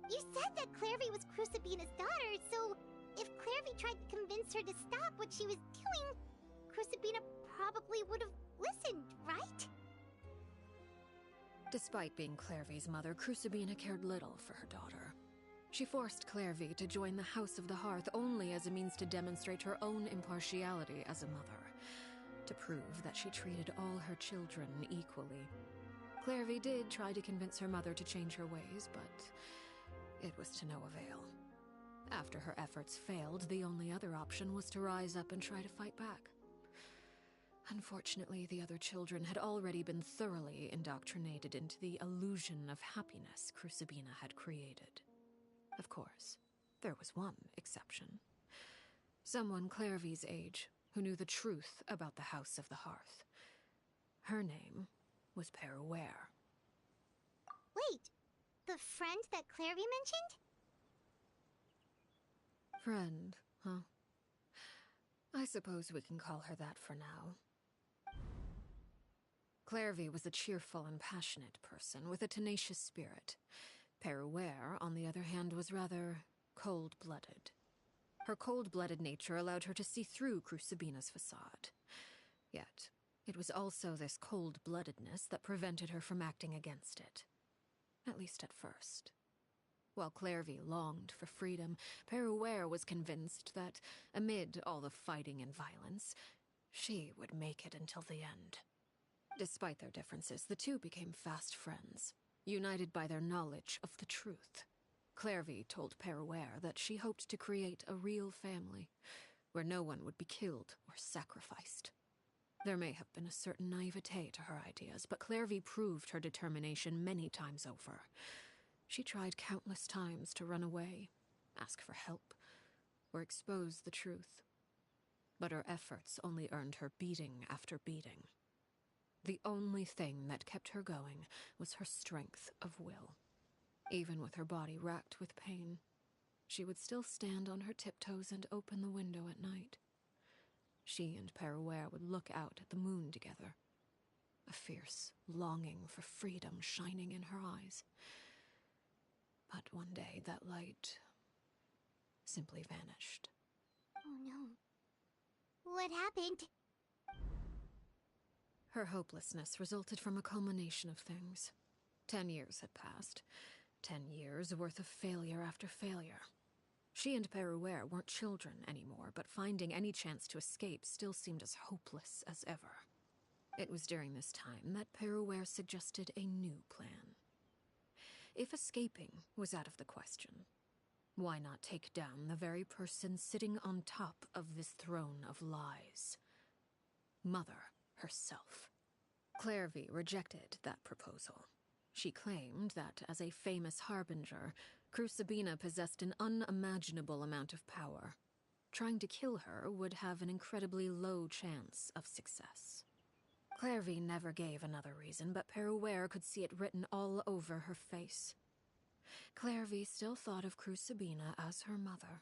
You said that Clairvy was Crucibina's daughter, so if Clairvy tried to convince her to stop what she was doing, Crucibina probably would have listened, right? Despite being Clairvy's mother, Crucibina cared little for her daughter. She forced Clairvy to join the House of the Hearth only as a means to demonstrate her own impartiality as a mother, to prove that she treated all her children equally. Clairvy did try to convince her mother to change her ways, but it was to no avail. After her efforts failed, the only other option was to rise up and try to fight back. Unfortunately, the other children had already been thoroughly indoctrinated into the illusion of happiness Crucibina had created. Of course, there was one exception. Someone Clairvy's age who knew the truth about the House of the Hearth. Her name was Peruere. Wait, the friend that Clairvy mentioned? Friend, huh? I suppose we can call her that for now. Clairvy was a cheerful and passionate person with a tenacious spirit. Peruere, on the other hand, was rather cold-blooded. Her cold-blooded nature allowed her to see through Crucibina's facade. Yet, it was also this cold-bloodedness that prevented her from acting against it. At least at first. While Clairvy longed for freedom, Peruere was convinced that, amid all the fighting and violence, she would make it until the end. Despite their differences, the two became fast friends, united by their knowledge of the truth. Clairvy told Peruere that she hoped to create a real family, where no one would be killed or sacrificed. There may have been a certain naivete to her ideas, but Clairvy proved her determination many times over. She tried countless times to run away, ask for help, or expose the truth. But her efforts only earned her beating after beating. The only thing that kept her going was her strength of will. Even with her body racked with pain, she would still stand on her tiptoes and open the window at night. She and Peruere would look out at the moon together, a fierce longing for freedom shining in her eyes. But one day that light simply vanished. Oh no. What happened? Her hopelessness resulted from a culmination of things. 10 years had passed. 10 years worth of failure after failure. She and Peruere weren't children anymore, but finding any chance to escape still seemed as hopeless as ever. It was during this time that Peruere suggested a new plan. If escaping was out of the question, why not take down the very person sitting on top of this throne of lies? Mother herself. Clairvy rejected that proposal. She claimed that, as a famous harbinger, Crucibina possessed an unimaginable amount of power. Trying to kill her would have an incredibly low chance of success. Clairvy never gave another reason, but Peruere could see it written all over her face. Clairvy still thought of Crucibina as her mother.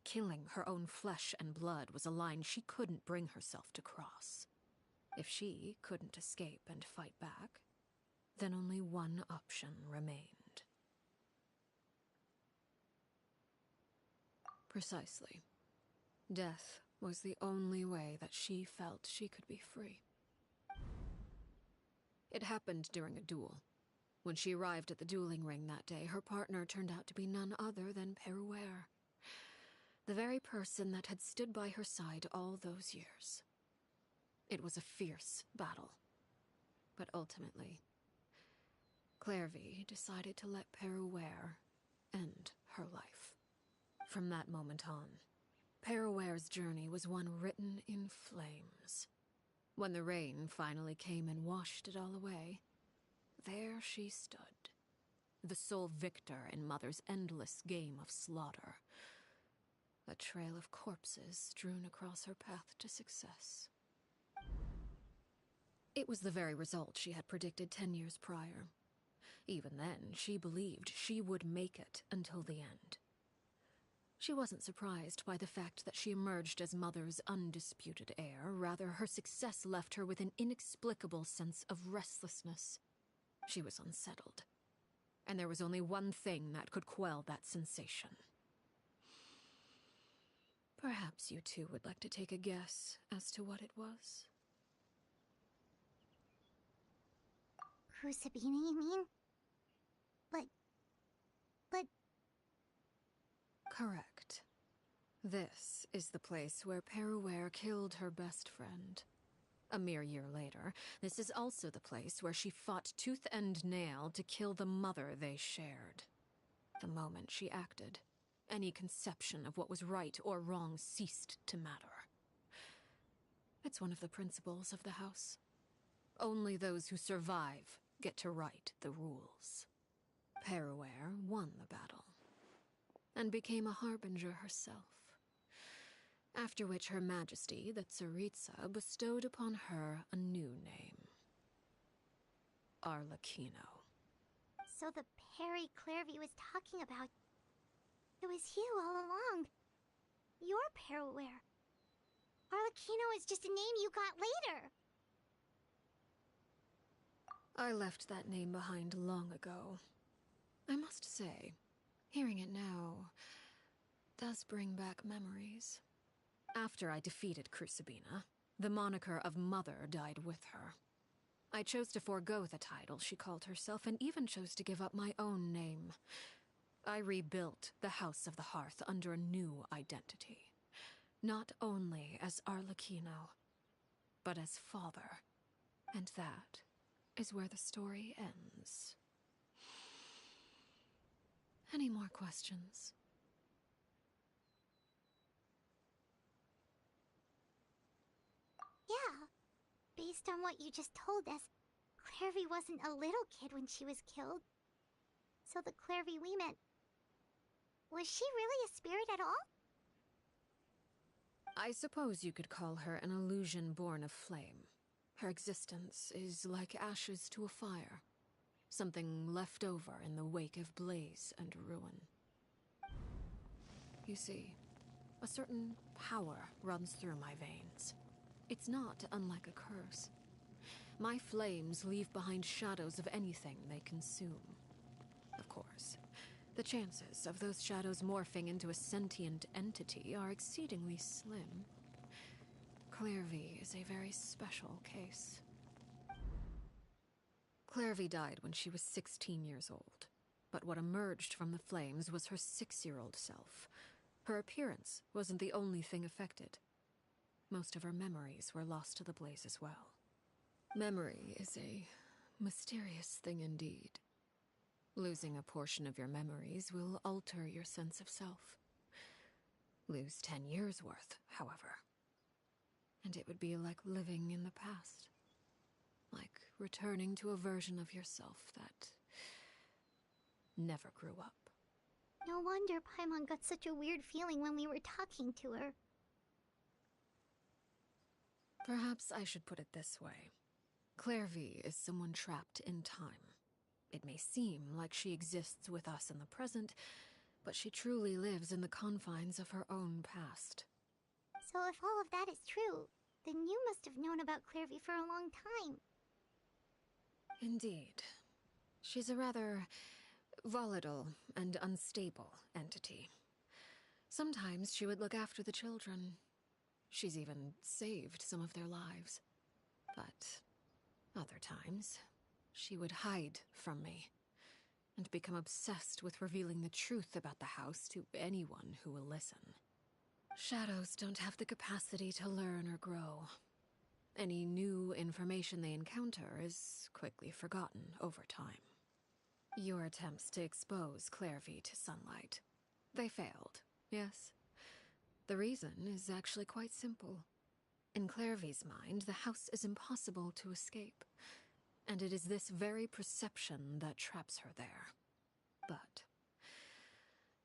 Killing her own flesh and blood was a line she couldn't bring herself to cross. If she couldn't escape and fight back, then only one option remained. Precisely. Death was the only way that she felt she could be free. It happened during a duel. When she arrived at the dueling ring that day, her partner turned out to be none other than Peruere, the very person that had stood by her side all those years. It was a fierce battle, but ultimately, Clairvy decided to let Peruere end her life. From that moment on, Peruere's journey was one written in flames. When the rain finally came and washed it all away, there she stood, the sole victor in Mother's endless game of slaughter. A trail of corpses strewn across her path to success. It was the very result she had predicted 10 years prior. Even then, she believed she would make it until the end. She wasn't surprised by the fact that she emerged as Mother's undisputed heir. Rather, her success left her with an inexplicable sense of restlessness. She was unsettled, and there was only one thing that could quell that sensation. Perhaps you two would like to take a guess as to what it was? Who's Sabina, you mean? But... Correct. This is the place where Peruware killed her best friend. A mere year later, this is also the place where she fought tooth and nail to kill the mother they shared. The moment she acted, any conception of what was right or wrong ceased to matter. It's one of the principles of the house. Only those who survive get to write the rules. Peruware won the battle, and became a harbinger herself. After which Her Majesty, the Tsaritsa, bestowed upon her a new name. Arlecchino. So the Perry Clairvy was talking about... It was you all along. You're Peruware. Arlecchino is just a name you got later. I left that name behind long ago. I must say, hearing it now does bring back memories. After I defeated Crucibina, the moniker of Mother died with her. I chose to forego the title she called herself, and even chose to give up my own name. I rebuilt the House of the Hearth under a new identity. Not only as Arlecchino, but as father. And that is where the story ends. Any more questions? Yeah. Based on what you just told us, Clairvy wasn't a little kid when she was killed. So the Clairvy we met... Was she really a spirit at all? I suppose you could call her an illusion born of flame. Her existence is like ashes to a fire. Something left over in the wake of blaze and ruin. You see, a certain power runs through my veins. It's not unlike a curse. My flames leave behind shadows of anything they consume. Of course, the chances of those shadows morphing into a sentient entity are exceedingly slim. Clairvy is a very special case. Clairvy died when she was 16 years old, but what emerged from the flames was her 6-year-old self. Her appearance wasn't the only thing affected. Most of her memories were lost to the blaze as well. Memory is a mysterious thing indeed. Losing a portion of your memories will alter your sense of self. Lose 10 years' worth, however, and it would be like living in the past. Like returning to a version of yourself that never grew up. No wonder Paimon got such a weird feeling when we were talking to her. Perhaps I should put it this way. Clairvy is someone trapped in time. It may seem like she exists with us in the present, but she truly lives in the confines of her own past. So if all of that is true, then you must have known about Clairvy for a long time. Indeed. She's a rather volatile and unstable entity. Sometimes she would look after the children. She's even saved some of their lives. But other times, she would hide from me and become obsessed with revealing the truth about the house to anyone who will listen. Shadows don't have the capacity to learn or grow. Any new information they encounter is quickly forgotten over time. Your attempts to expose Clairvy to sunlight. They failed, yes? The reason is actually quite simple. In Clairvy's mind, the house is impossible to escape, and it is this very perception that traps her there. But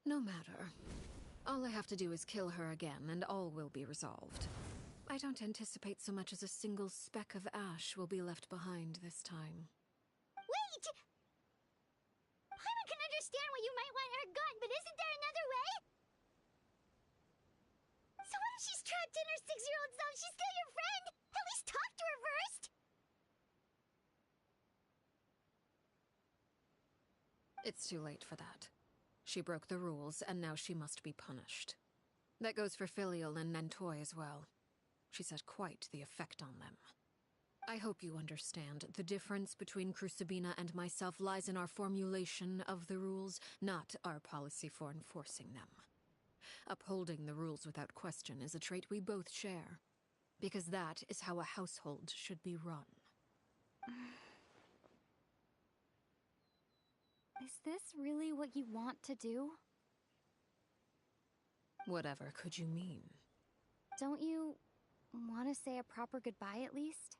no matter. All I have to do is kill her again, and all will be resolved. I don't anticipate so much as a single speck of ash will be left behind this time. Wait! Paimon can understand why you might want her gone, but isn't there another way? So what if she's trapped in her 6-year-old self? She's still your friend! At least talk to her first! It's too late for that. She broke the rules, and now she must be punished. That goes for Filial and Nantoy as well. She's had quite the effect on them. I hope you understand. The difference between Crucibina and myself lies in our formulation of the rules, not our policy for enforcing them. Upholding the rules without question is a trait we both share, because that is how a household should be run. Is this really what you want to do? Whatever could you mean? Don't you want to say a proper goodbye at least?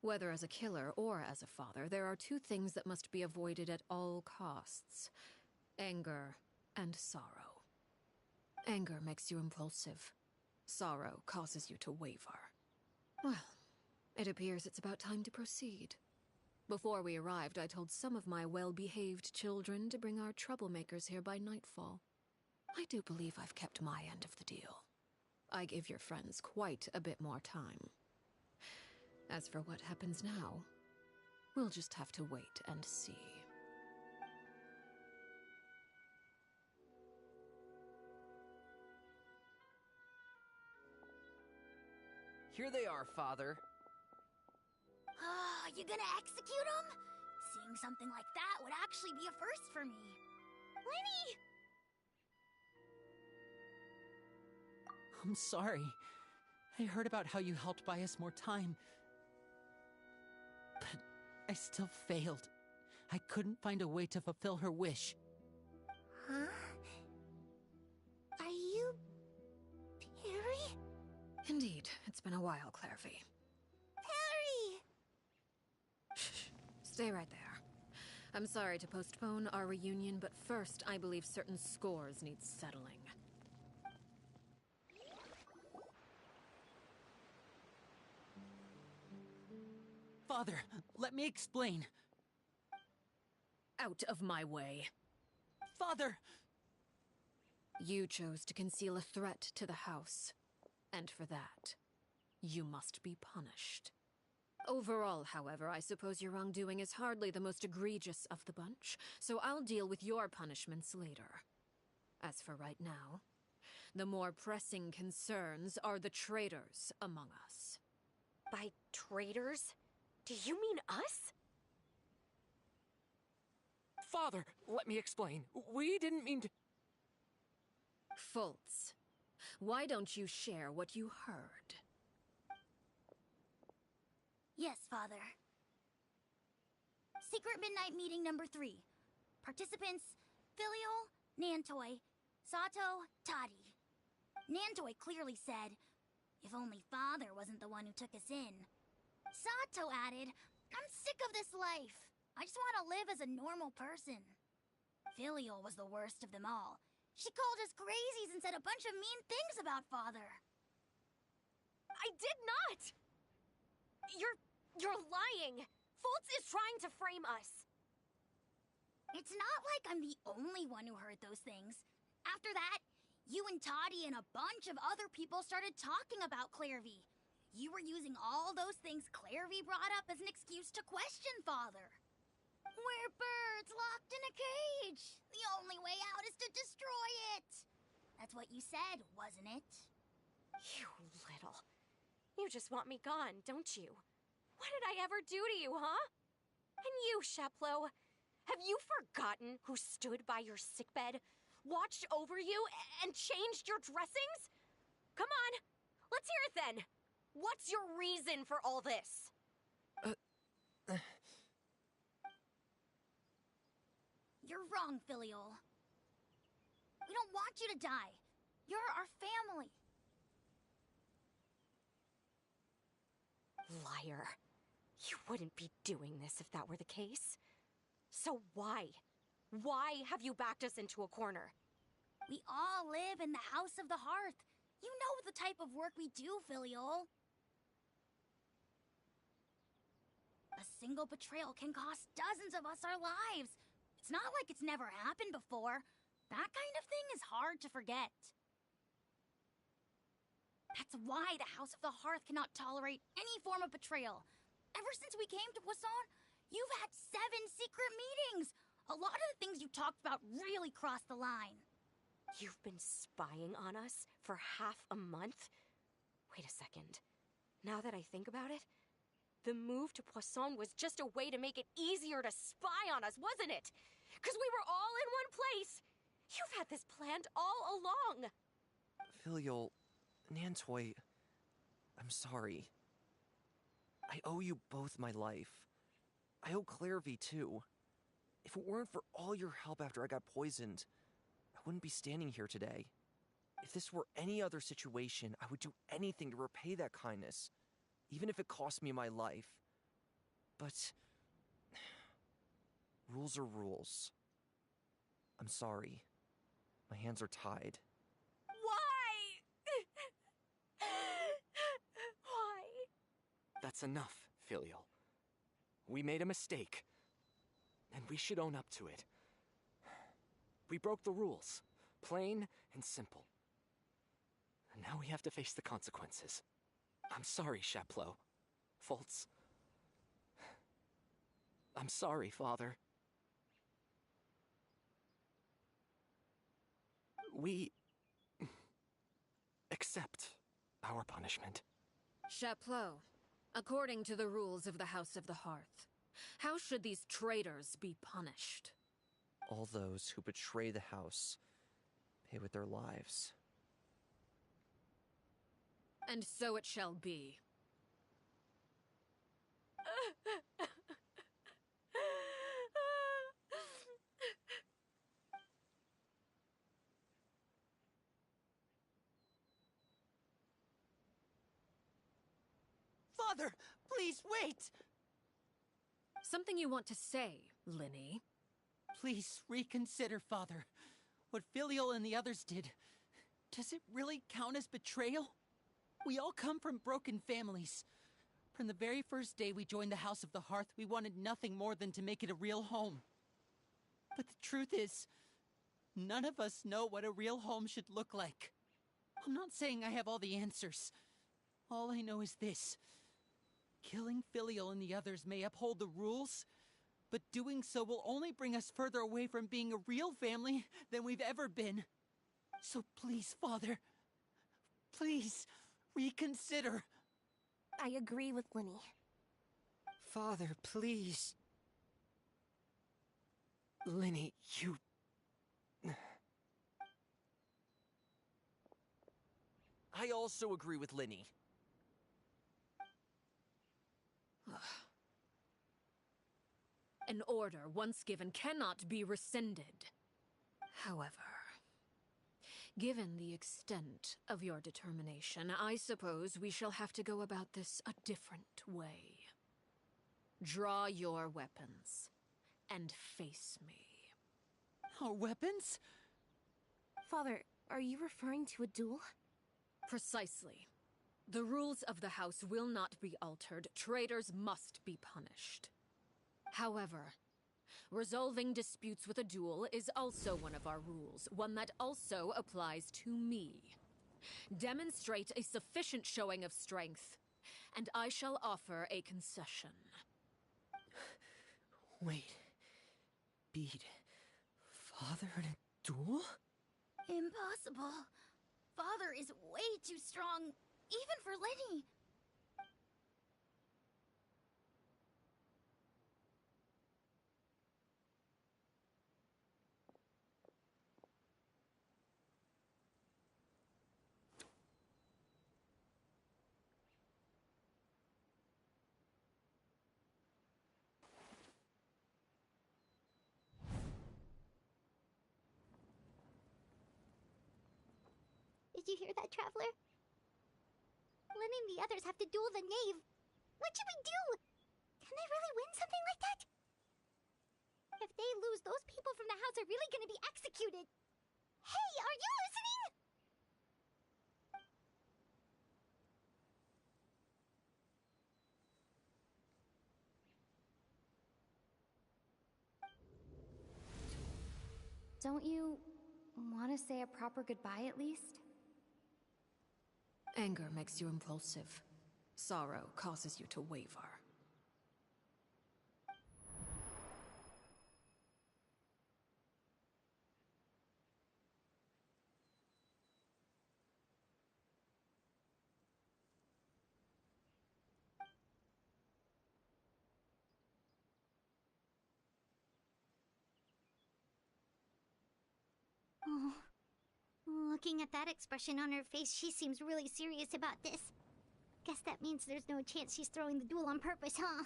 Whether as a killer or as a father, there are two things that must be avoided at all costs: anger and sorrow. Anger makes you impulsive. Sorrow causes you to waver. Well, it appears it's about time to proceed. Before we arrived, I told some of my well-behaved children to bring our troublemakers here by nightfall. I do believe I've kept my end of the deal. I give your friends quite a bit more time. As for what happens now, we'll just have to wait and see. Here they are, Father. You gonna execute him? Seeing something like that would actually be a first for me. Lenny! I'm sorry. I heard about how you helped buy us more time. But I still failed. I couldn't find a way to fulfill her wish. Huh? Are you... Perry? Indeed, it's been a while, Clairvy. Perry! Shh. Stay right there. I'm sorry to postpone our reunion, but first I believe certain scores need settling. Father, let me explain. Out of my way. Father! You chose to conceal a threat to the house, and for that, you must be punished. Overall, however, I suppose your wrongdoing is hardly the most egregious of the bunch, so I'll deal with your punishments later. As for right now, the more pressing concerns are the traitors among us. By traitors? Do you mean us? Father, let me explain. We didn't mean to... Fultz, why don't you share what you heard? Yes, Father. Secret Midnight Meeting number 3. Participants: Filial, Nantoy, Sato, Toddy. Nantoy clearly said, "If only Father wasn't the one who took us in." Sato added, "I'm sick of this life. I just want to live as a normal person." Filial was the worst of them all. She called us crazies and said a bunch of mean things about Father. I did not! You're lying! Fultz is trying to frame us! It's not like I'm the only one who heard those things. After that, you and Toddy and a bunch of other people started talking about Clairvy. You were using all those things Clairvy brought up as an excuse to question Father. We're birds locked in a cage. The only way out is to destroy it. That's what you said, wasn't it? You little... You just want me gone, don't you? What did I ever do to you, huh? And you, Sheplo, have you forgotten who stood by your sickbed, watched over you, and changed your dressings? Come on, let's hear it then. What's your reason for all this? You're wrong, Filial. We don't want you to die. You're our family. Liar. You wouldn't be doing this if that were the case. So why? Why have you backed us into a corner? We all live in the House of the Hearth. You know the type of work we do, Filial. A single betrayal can cost dozens of us our lives. It's not like it's never happened before. That kind of thing is hard to forget. That's why the House of the Hearth cannot tolerate any form of betrayal. Ever since we came to Poisson, you've had 7 secret meetings. A lot of the things you talked about really crossed the line. You've been spying on us for half a month? Wait a second. Now that I think about it, the move to Poisson was just a way to make it easier to spy on us, wasn't it? Because we were all in one place! You've had this planned all along! Filial, Nantoy, I'm sorry. I owe you both my life. I owe Clairvy too. If it weren't for all your help after I got poisoned, I wouldn't be standing here today. If this were any other situation, I would do anything to repay that kindness, even if it cost me my life. But rules are rules. I'm sorry. My hands are tied. Why? Why? That's enough, Filial. We made a mistake, and we should own up to it. We broke the rules, plain and simple. And now we have to face the consequences. I'm sorry, Chapleau. Fultz. I'm sorry, Father. We accept our punishment. Chapleau, according to the rules of the House of the Hearth, how should these traitors be punished? All those who betray the house pay with their lives. And so it shall be. Father, please wait! Something you want to say, Lyney? Please reconsider, Father. What Filial and the others did, does it really count as betrayal? We all come from broken families. From the very first day we joined the House of the Hearth, we wanted nothing more than to make it a real home. But the truth is, none of us know what a real home should look like. I'm not saying I have all the answers. All I know is this. Killing Filial and the others may uphold the rules, but doing so will only bring us further away from being a real family than we've ever been. So please, Father, please, reconsider. I agree with Lyney. Father, please. Lyney, you... I also agree with Lyney. An order once given cannot be rescinded. However, given the extent of your determination, I suppose we shall have to go about this a different way. Draw your weapons and face me. Our weapons? Father, are you referring to a duel? Precisely. The rules of the house will not be altered. Traitors must be punished. However, resolving disputes with a duel is also one of our rules, one that also applies to me. Demonstrate a sufficient showing of strength, and I shall offer a concession. Wait. Beat Father in a duel? Impossible. Father is way too strong, even for Lyney. Did you hear that, Traveler? Lyney and the others have to duel the knave. What should we do? Can they really win something like that? If they lose, those people from the house are really gonna be executed. Hey, are you listening? Don't you want to say a proper goodbye at least? Anger makes you impulsive. Sorrow causes you to waver. Looking at that expression on her face, she seems really serious about this. Guess that means there's no chance she's throwing the duel on purpose, huh?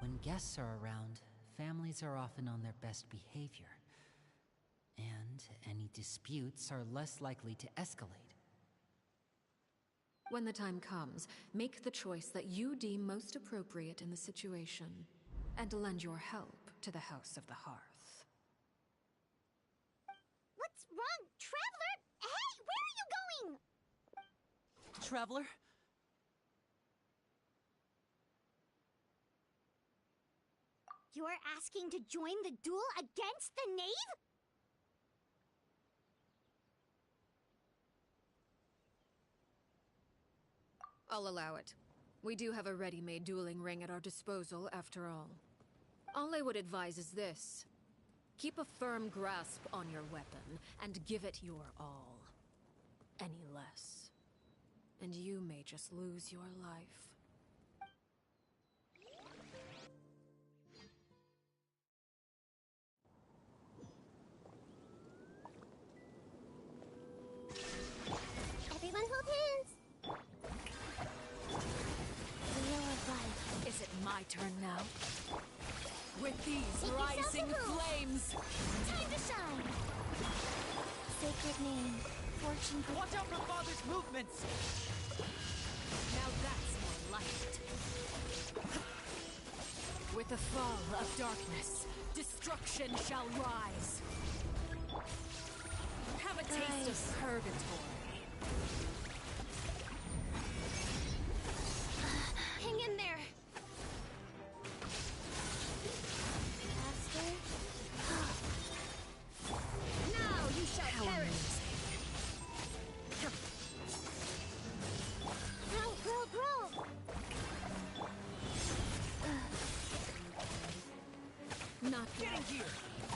When guests are around, families are often on their best behavior. And any disputes are less likely to escalate. When the time comes, make the choice that you deem most appropriate in the situation, and lend your help to the House of the Hearth. What's wrong, Traveler? Hey, where are you going? Traveler? You're asking to join the duel against the knave? I'll allow it. We do have a ready-made dueling ring at our disposal, after all. All I would advise is this. Keep a firm grasp on your weapon, and give it your all. Any less, and you may just lose your life. Everyone hold hands! Is it my turn now? With these Make yourself rising a move. flames! Time to shine! Sacred name, fortune... Watch out for Father's movements! Now that's more like it. With the fall of darkness, destruction shall rise. Have a taste of purgatory. Hang in there! Master? Now you shall perish! Grow! Not getting here!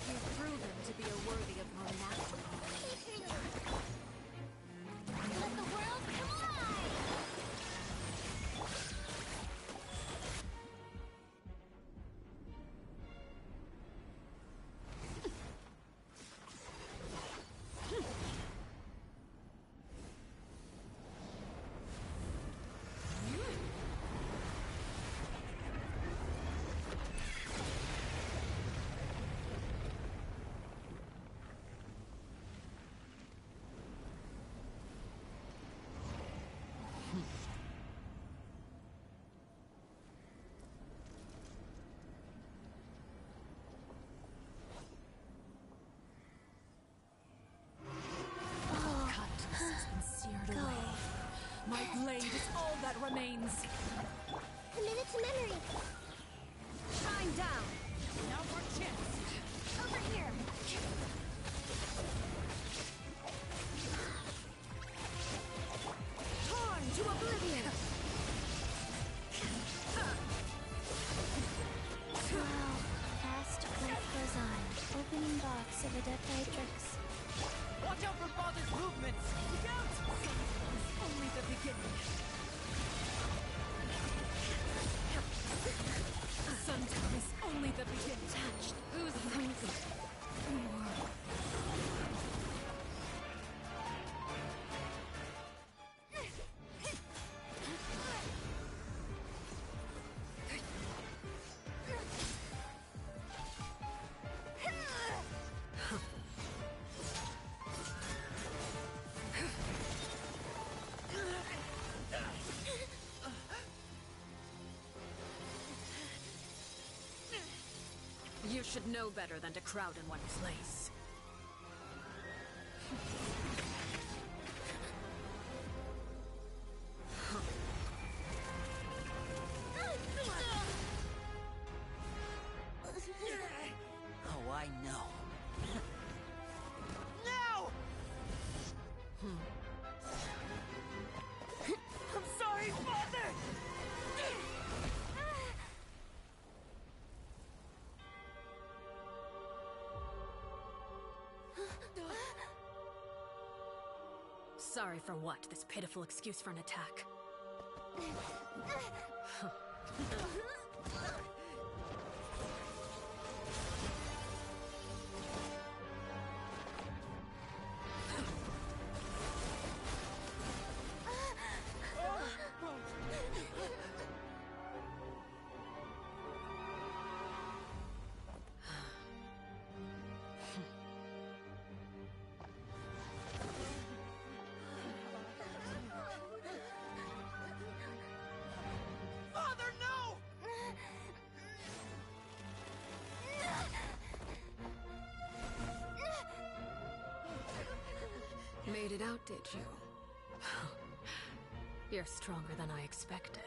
You've proven to be a worthy opponent after all. Let the world come alive! My blade is all that remains. Commit it to memory. Shine down. Now for chance. Over here. Torn to oblivion. Wow. Fast life goes on. Opening box of Adepti-Trix. Watch out for Father's movements! Look out! Only the beginning. Sometimes only the beginning. Touched. Oozes. You should know better than to crowd in one place. Oh, I know. Now! I'm sorry, Father! Sorry for what? This pitiful excuse for an attack. Father, no! Made it out, did you? You're stronger than I expected.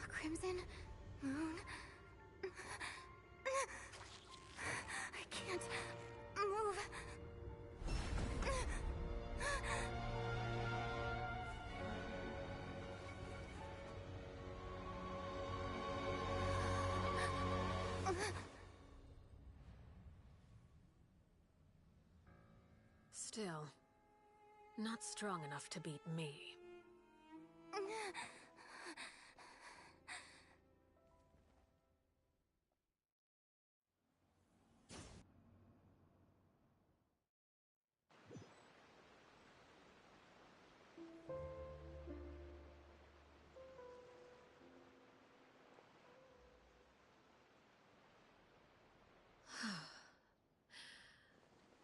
A crimson moon. I can't move. Still, not strong enough to beat me.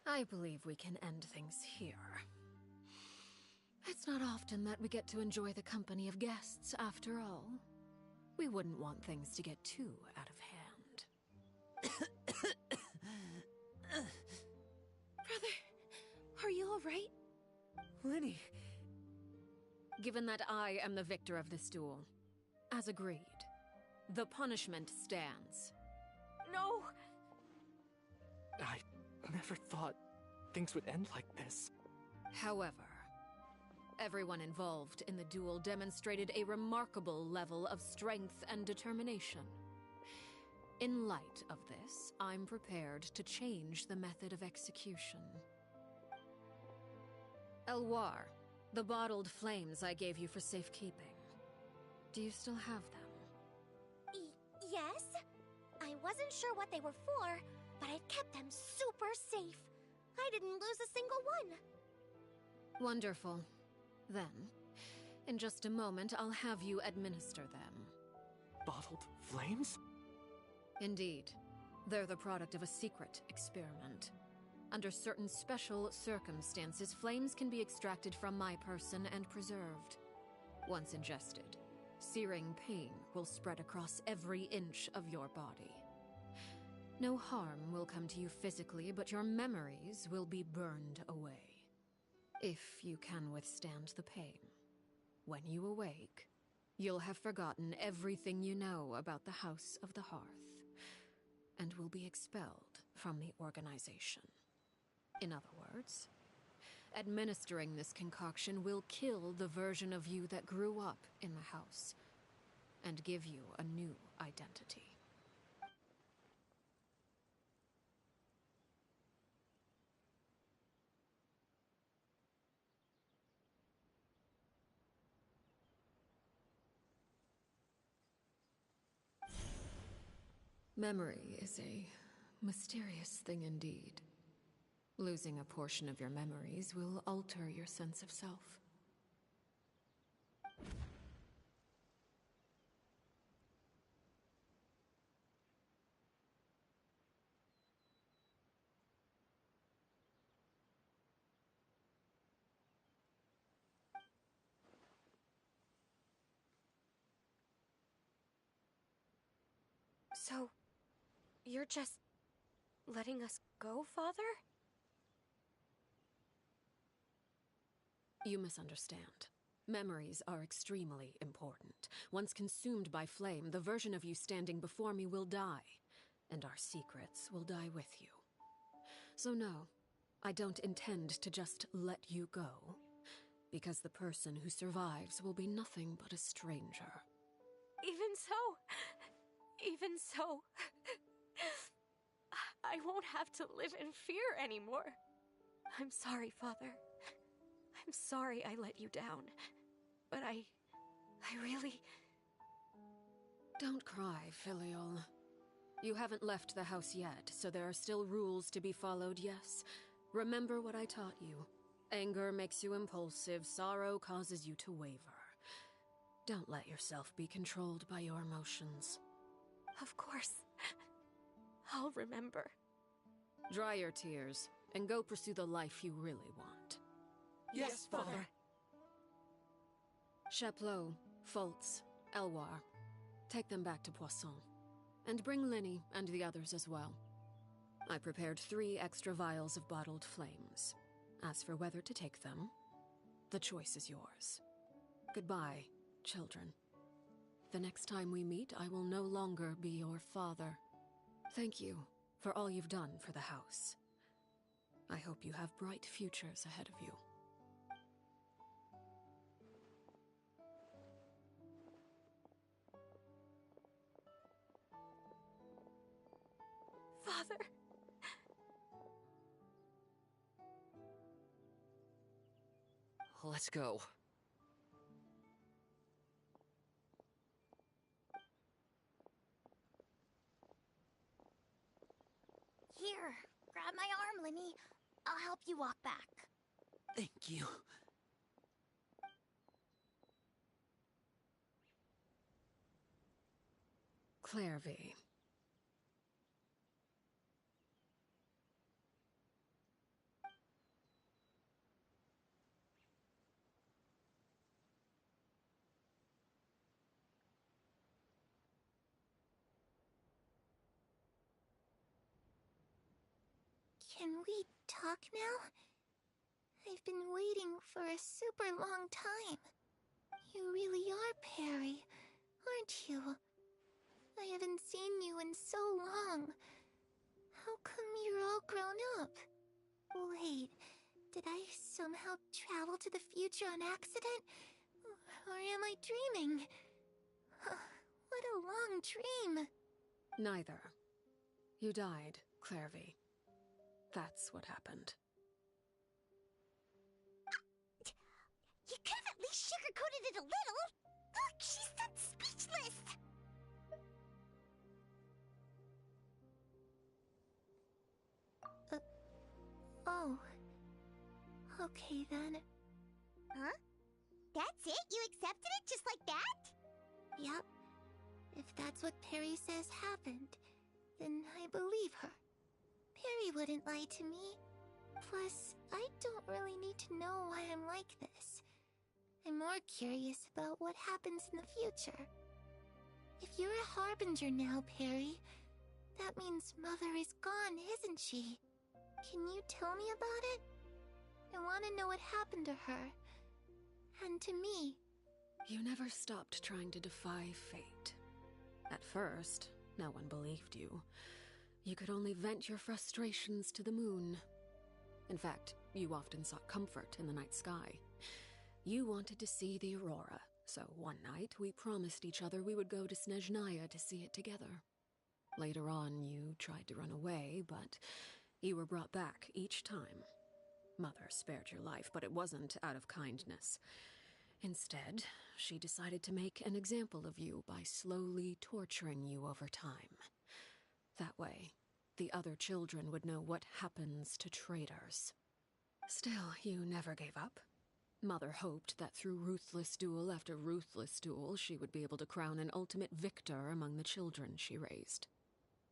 I believe we can end things here. It's not often that we get to enjoy the company of guests, after all. We wouldn't want things to get too out of hand. Brother, are you all right? Lyney! Given that I am the victor of this duel, as agreed, the punishment stands. No! I never thought things would end like this. However, everyone involved in the duel demonstrated a remarkable level of strength and determination. In light of this, I'm prepared to change the method of execution. Elwar, the bottled flames I gave you for safekeeping. Do you still have them? Yes? I wasn't sure what they were for, but I've kept them super safe. I didn't lose a single one. Wonderful. Then, in just a moment, I'll have you administer them. Bottled flames? Indeed. They're the product of a secret experiment. Under certain special circumstances, flames can be extracted from my person and preserved. Once ingested, searing pain will spread across every inch of your body. No harm will come to you physically, but your memories will be burned away. If you can withstand the pain. When you awake, you'll have forgotten everything you know about the House of the Hearth, and will be expelled from the organization. In other words, administering this concoction will kill the version of you that grew up in the house, and give you a new identity. Memory is a mysterious thing indeed. Losing a portion of your memories will alter your sense of self. So, you're just letting us go, Father? You misunderstand. Memories are extremely important. Once consumed by flame, the version of you standing before me will die, and our secrets will die with you. So no, I don't intend to just let you go, because the person who survives will be nothing but a stranger. Even so, I won't have to live in fear anymore. I'm sorry, Father. I'm sorry I let you down. But I really... Don't cry, Filial. You haven't left the house yet, so there are still rules to be followed, yes? Remember what I taught you. Anger makes you impulsive, sorrow causes you to waver. Don't let yourself be controlled by your emotions. Of course. I'll remember. Dry your tears, and go pursue the life you really want. Yes, Father. Chapleau, Foltz, Elwar. Take them back to Poisson. And bring Lyney and the others as well. I prepared 3 extra vials of bottled flames. As for whether to take them, the choice is yours. Goodbye, children. The next time we meet, I will no longer be your father. Thank you for all you've done for the house. I hope you have bright futures ahead of you. Father. Let's go. Here, grab my arm, Lyney. I'll help you walk back. Thank you. Clairvy. Can we talk now? I've been waiting for a super long time. You really are Perry, aren't you? I haven't seen you in so long. How come you're all grown up? Wait, did I somehow travel to the future on accident? Or am I dreaming? What a long dream. Neither. You died, Clairvy. That's what happened. You could have at least sugarcoated it a little. Look, she's that speechless. Oh. Okay then. Huh? That's it? You accepted it just like that? Yep. If that's what Perry says happened, then I believe her. Perry wouldn't lie to me. Plus, I don't really need to know why I'm like this. I'm more curious about what happens in the future. If you're a harbinger now, Perry, that means Mother is gone, isn't she? Can you tell me about it? I want to know what happened to her. And to me. You never stopped trying to defy fate. At first, no one believed you. You could only vent your frustrations to the moon. In fact, you often sought comfort in the night sky. You wanted to see the aurora, so one night we promised each other we would go to Snezhnaya to see it together. Later on, you tried to run away, but you were brought back each time. Mother spared your life, but it wasn't out of kindness. Instead, she decided to make an example of you by slowly torturing you over time. That way, the other children would know what happens to traitors. Still, you never gave up. Mother hoped that through ruthless duel after ruthless duel, she would be able to crown an ultimate victor among the children she raised.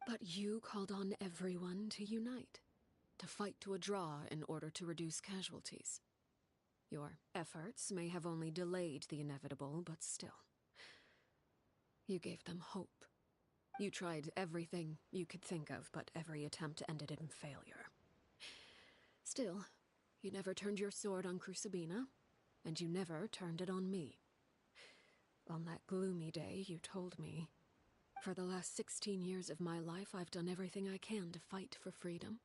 But you called on everyone to unite, to fight to a draw in order to reduce casualties. Your efforts may have only delayed the inevitable, but still. You gave them hope. You tried everything you could think of, but every attempt ended in failure. Still, you never turned your sword on Crucibina, and you never turned it on me. On that gloomy day, you told me, "For the last 16 years of my life, I've done everything I can to fight for freedom.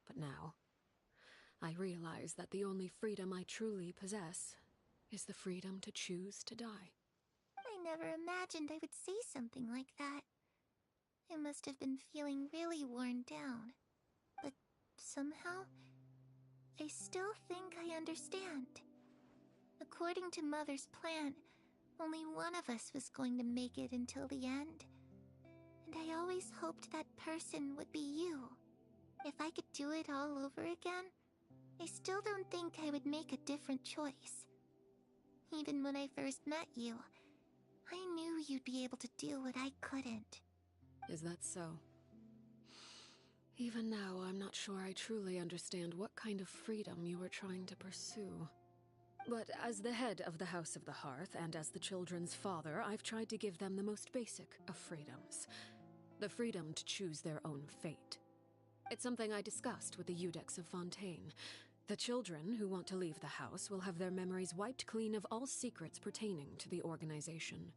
But now, I realize that the only freedom I truly possess is the freedom to choose to die." I never imagined I would say something like that. I must have been feeling really worn down. But somehow, I still think I understand. According to Mother's plan, only one of us was going to make it until the end. And I always hoped that person would be you. If I could do it all over again, I still don't think I would make a different choice. Even when I first met you, I knew you'd be able to do what I couldn't. Is that so? Even now, I'm not sure I truly understand what kind of freedom you were trying to pursue. But as the head of the House of the Hearth, and as the children's father, I've tried to give them the most basic of freedoms. The freedom to choose their own fate. It's something I discussed with the Iudex of Fontaine. The children who want to leave the house will have their memories wiped clean of all secrets pertaining to the organization.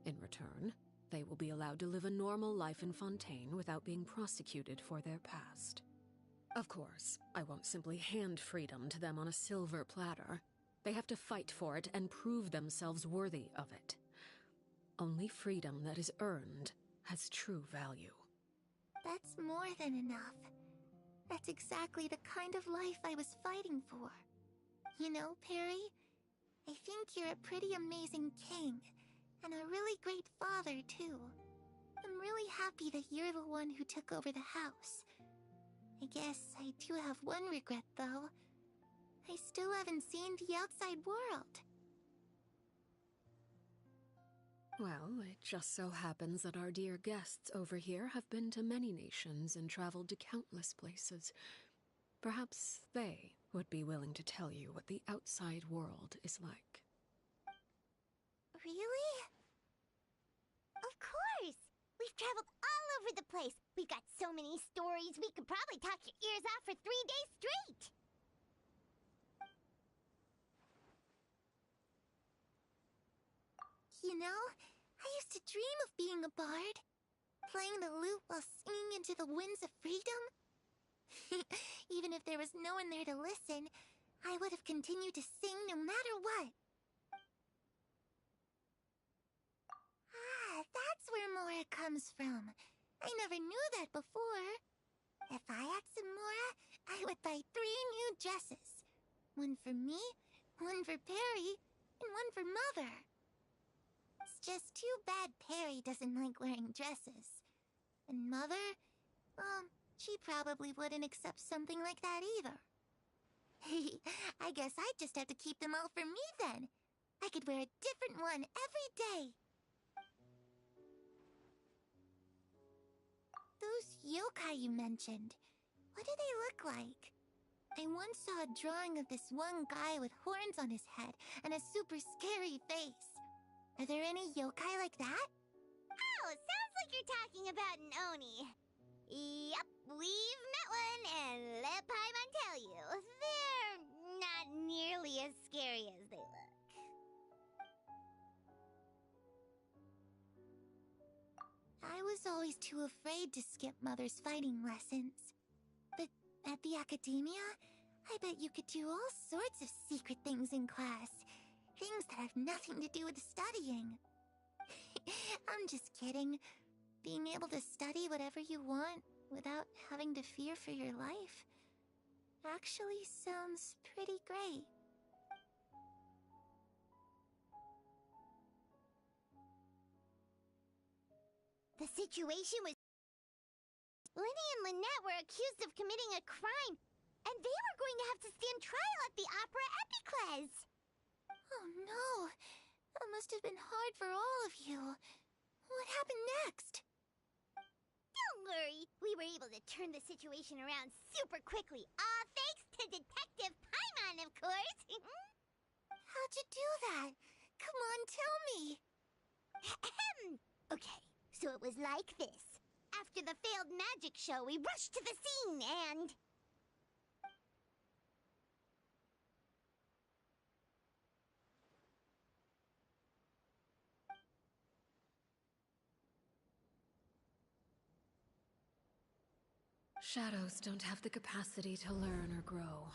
In return, they will be allowed to live a normal life in Fontaine without being prosecuted for their past. Of course, I won't simply hand freedom to them on a silver platter. They have to fight for it and prove themselves worthy of it. Only freedom that is earned has true value. That's more than enough. That's exactly the kind of life I was fighting for. You know, Perry, I think you're a pretty amazing king, and a really great father, too. I'm really happy that you're the one who took over the house. I guess I do have one regret, though. I still haven't seen the outside world. Well, it just so happens that our dear guests over here have been to many nations and traveled to countless places. Perhaps they would be willing to tell you what the outside world is like. Really? Of course! We've traveled all over the place. We've got so many stories, we could probably talk your ears off for 3 days straight! You know, I used to dream of being a bard. Playing the lute while singing into the winds of freedom. Even if there was no one there to listen, I would have continued to sing no matter what. Ah, that's where Mora comes from. I never knew that before. If I had some Mora, I would buy 3 new dresses. One for me, one for Perry, and one for Mother. It's just too bad Perry doesn't like wearing dresses. And Mother, well, she probably wouldn't accept something like that either. I guess I'd just have to keep them all for me then. I could wear a different one every day. Those yokai you mentioned, what do they look like? I once saw a drawing of this one guy with horns on his head and a super scary face. Are there any yokai like that? Oh, sounds like you're talking about an Oni. Yep, we've met one, and let Paimon tell you, they're not nearly as scary as they look. I was always too afraid to skip Mother's fighting lessons. But at the academia, I bet you could do all sorts of secret things in class. Things that have nothing to do with studying. I'm just kidding. Being able to study whatever you want without having to fear for your life actually sounds pretty great. The situation was... Lenny and Lynette were accused of committing a crime, and they were going to have to stand trial at the Opera Epicles. Oh no, that must have been hard for all of you. What happened next? Don't worry, we were able to turn the situation around super quickly, all thanks to Detective Paimon, of course. How'd you do that? Come on, tell me. Okay, so it was like this. After the failed magic show, we rushed to the scene and... Shadows don't have the capacity to learn or grow.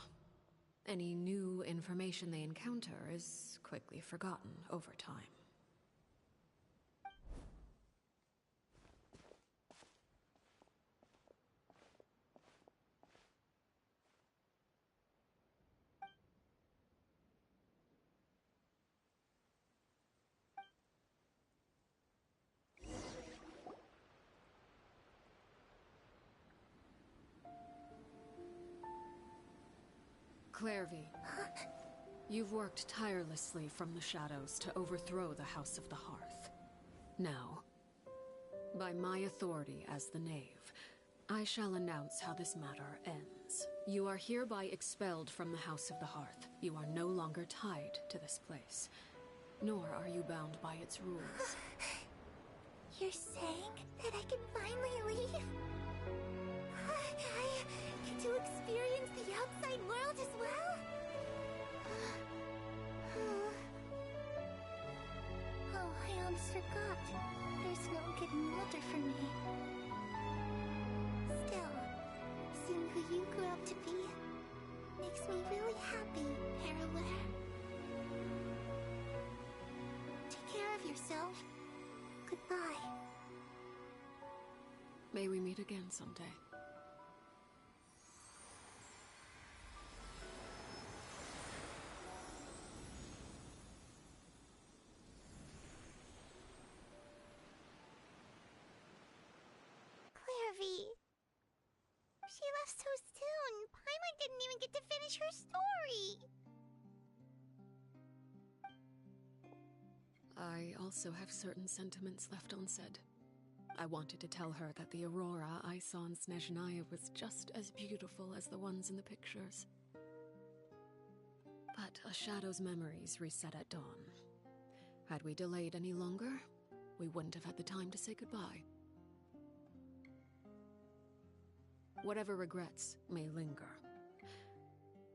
Any new information they encounter is quickly forgotten over time. Clairvy, you've worked tirelessly from the shadows to overthrow the House of the Hearth. Now, by my authority as the Knave, I shall announce how this matter ends. You are hereby expelled from the House of the Hearth. You are no longer tied to this place, nor are you bound by its rules. You're saying that I can finally leave? I get to experience the outside world as well? Oh, I almost forgot. There's no getting older for me. Still, seeing who you grew up to be makes me really happy, Parallel. Take care of yourself. Goodbye. May we meet again someday. Clairvy. She left so soon. Paimon didn't even get to finish her story. I also have certain sentiments left unsaid. I wanted to tell her that the Aurora I saw in Snezhnaya was just as beautiful as the ones in the pictures. But a shadow's memories reset at dawn. Had we delayed any longer, we wouldn't have had the time to say goodbye. Whatever regrets may linger,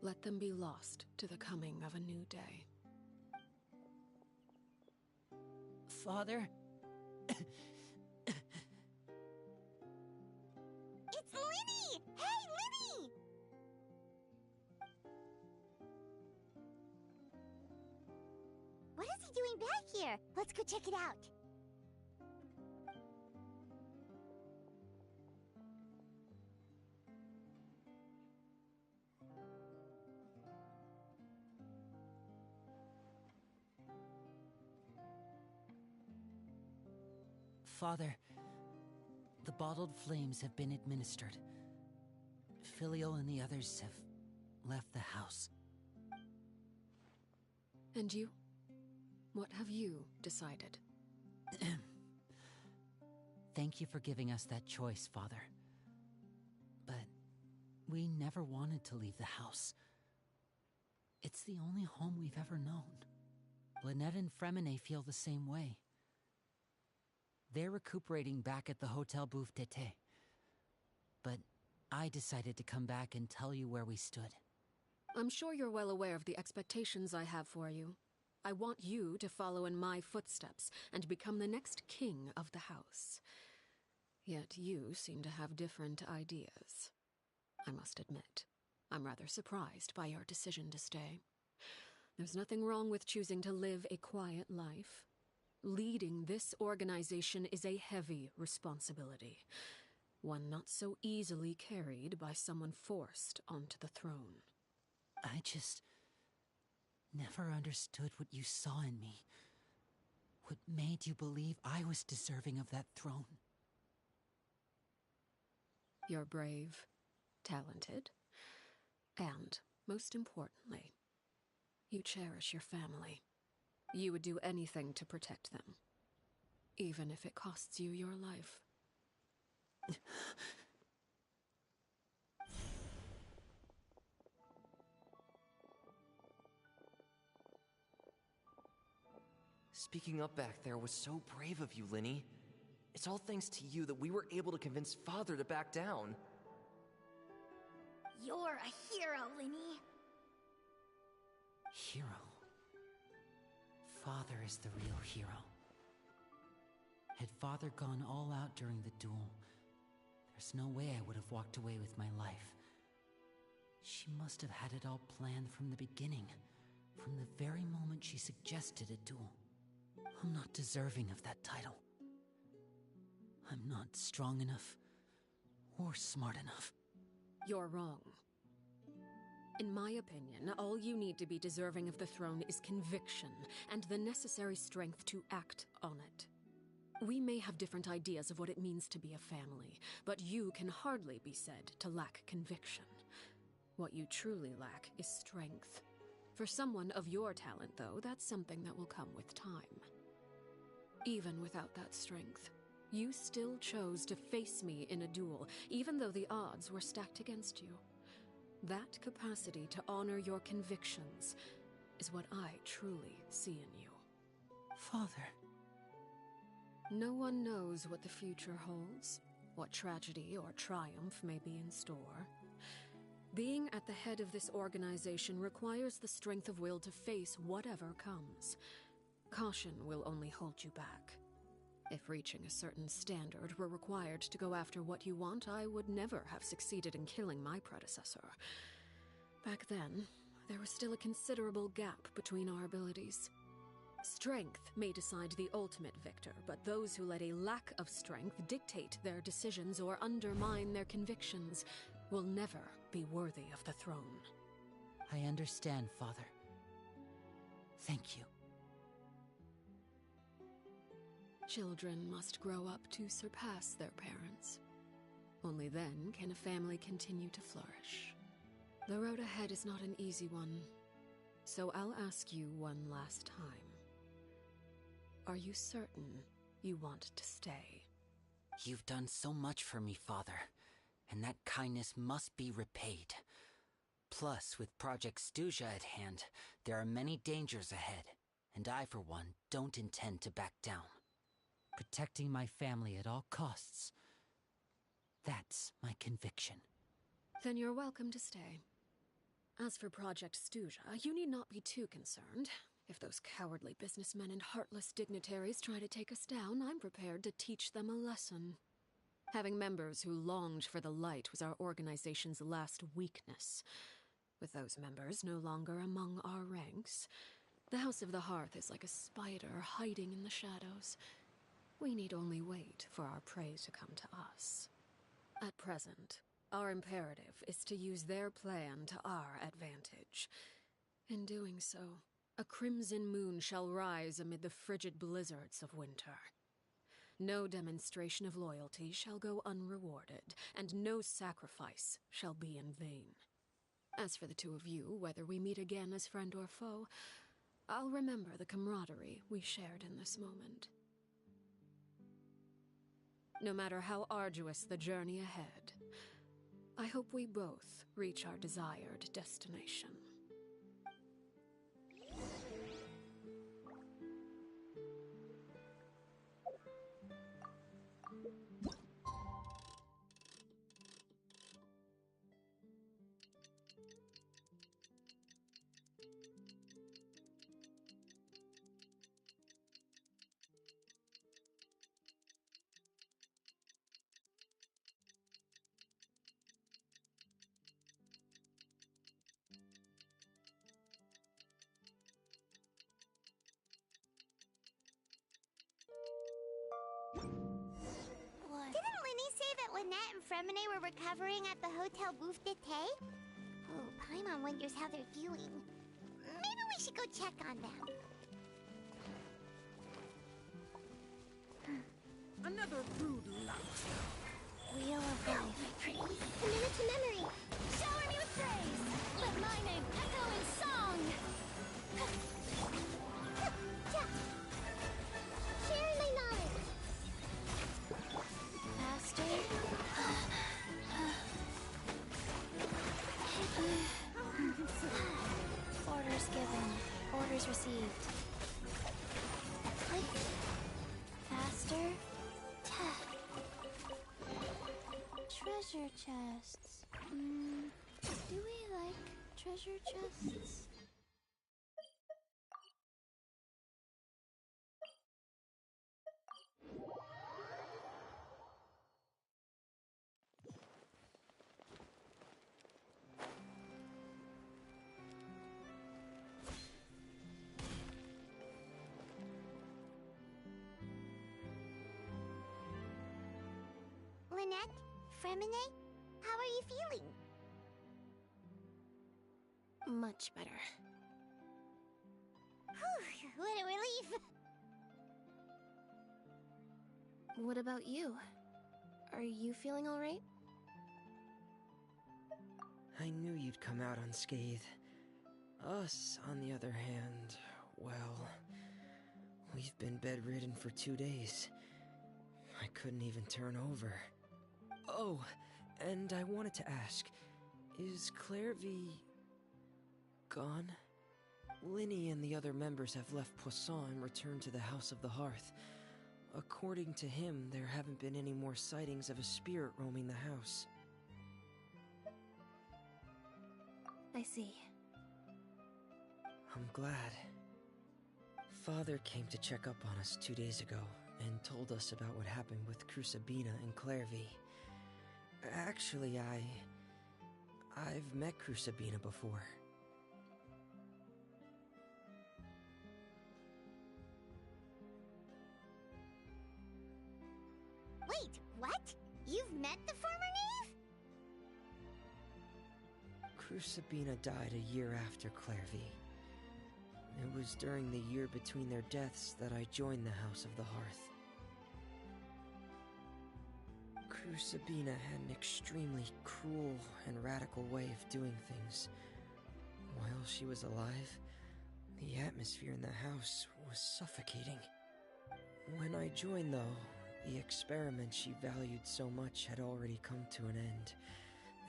let them be lost to the coming of a new day. Father? It's Lyney! Hey, Lyney! What is he doing back here? Let's go check it out. Father, the bottled flames have been administered. Filial and the others have left the house. And you? What have you decided? Thank you for giving us that choice, Father. But we never wanted to leave the house. It's the only home we've ever known. Lynette and Freminet feel the same way. They're recuperating back at the Hotel Bouffe d'Été. But I decided to come back and tell you where we stood. I'm sure you're well aware of the expectations I have for you. I want you to follow in my footsteps and become the next king of the house. Yet you seem to have different ideas. I must admit, I'm rather surprised by your decision to stay. There's nothing wrong with choosing to live a quiet life. Leading this organization is a heavy responsibility, one not so easily carried by someone forced onto the throne. I just never understood what you saw in me. What made you believe I was deserving of that throne? You're brave, talented, and, most importantly, you cherish your family. You would do anything to protect them, even if it costs you your life. Speaking up back there was so brave of you, Lyney. It's all thanks to you that we were able to convince Father to back down. You're a hero, Lyney. Hero? Father is the real hero. Had Father gone all out during the duel, there's no way I would have walked away with my life. She must have had it all planned from the beginning, from the very moment she suggested a duel. I'm not deserving of that title. I'm not strong enough or smart enough. You're wrong. In my opinion, all you need to be deserving of the throne is conviction and the necessary strength to act on it. We may have different ideas of what it means to be a family, but you can hardly be said to lack conviction. What you truly lack is strength. For someone of your talent, though, that's something that will come with time. Even without that strength, you still chose to face me in a duel, even though the odds were stacked against you. That capacity to honor your convictions is what I truly see in you. Father. No one knows what the future holds, what tragedy or triumph may be in store. Being at the head of this organization requires the strength of will to face whatever comes. Caution will only hold you back. If reaching a certain standard were required to go after what you want, I would never have succeeded in killing my predecessor. Back then, there was still a considerable gap between our abilities. Strength may decide the ultimate victor, but those who let a lack of strength dictate their decisions or undermine their convictions will never be worthy of the throne. I understand, Father. Thank you. Children must grow up to surpass their parents. Only then can a family continue to flourish. The road ahead is not an easy one, so I'll ask you one last time. Are you certain you want to stay? You've done so much for me, Father, and that kindness must be repaid. Plus, with Project Stuja at hand, there are many dangers ahead, and I, for one, don't intend to back down. Protecting my family at all costs. That's my conviction. Then you're welcome to stay. As for Project Stuja, you need not be too concerned. If those cowardly businessmen and heartless dignitaries try to take us down, I'm prepared to teach them a lesson. Having members who longed for the light was our organization's last weakness. With those members no longer among our ranks, the House of the Hearth is like a spider hiding in the shadows. We need only wait for our prey to come to us. At present, our imperative is to use their plan to our advantage. In doing so, a crimson moon shall rise amid the frigid blizzards of winter. No demonstration of loyalty shall go unrewarded, and no sacrifice shall be in vain. As for the two of you, whether we meet again as friend or foe, I'll remember the camaraderie we shared in this moment. No matter how arduous the journey ahead, I hope we both reach our desired destination. Didn't Linny say that Lynette and Fremine were recovering at the Hotel Bouffe d'été? Oh, Paimon wonders how they're doing. Maybe we should go check on them. Another rude lout. Wheel of Life. Commit to memory. Shower me with praise! Let my name echo in song! Share my knowledge. Faster. Orders given. Orders received. Click. Faster. Treasure chests. Do we like treasure chests? Lynette, Fremine, how are you feeling? Much better. Whew, what a relief. What about you? Are you feeling all right? I knew you'd come out unscathed. Us, on the other hand, well, we've been bedridden for 2 days. I couldn't even turn over. Oh, and I wanted to ask, is Clairvy gone? Linny and the other members have left Poisson and returned to the House of the Hearth. According to him, there haven't been any more sightings of a spirit roaming the house. I see. I'm glad. Father came to check up on us 2 days ago and told us about what happened with Crusabina and Clairvy. Actually, I've met Crusabina before. Wait, what? You've met the former knave? Crusabina died a year after Clairvy. It was during the year between their deaths that I joined the House of the Hearth. Crusabina had an extremely cruel and radical way of doing things. While she was alive, the atmosphere in the house was suffocating. When I joined, though, the experiment she valued so much had already come to an end,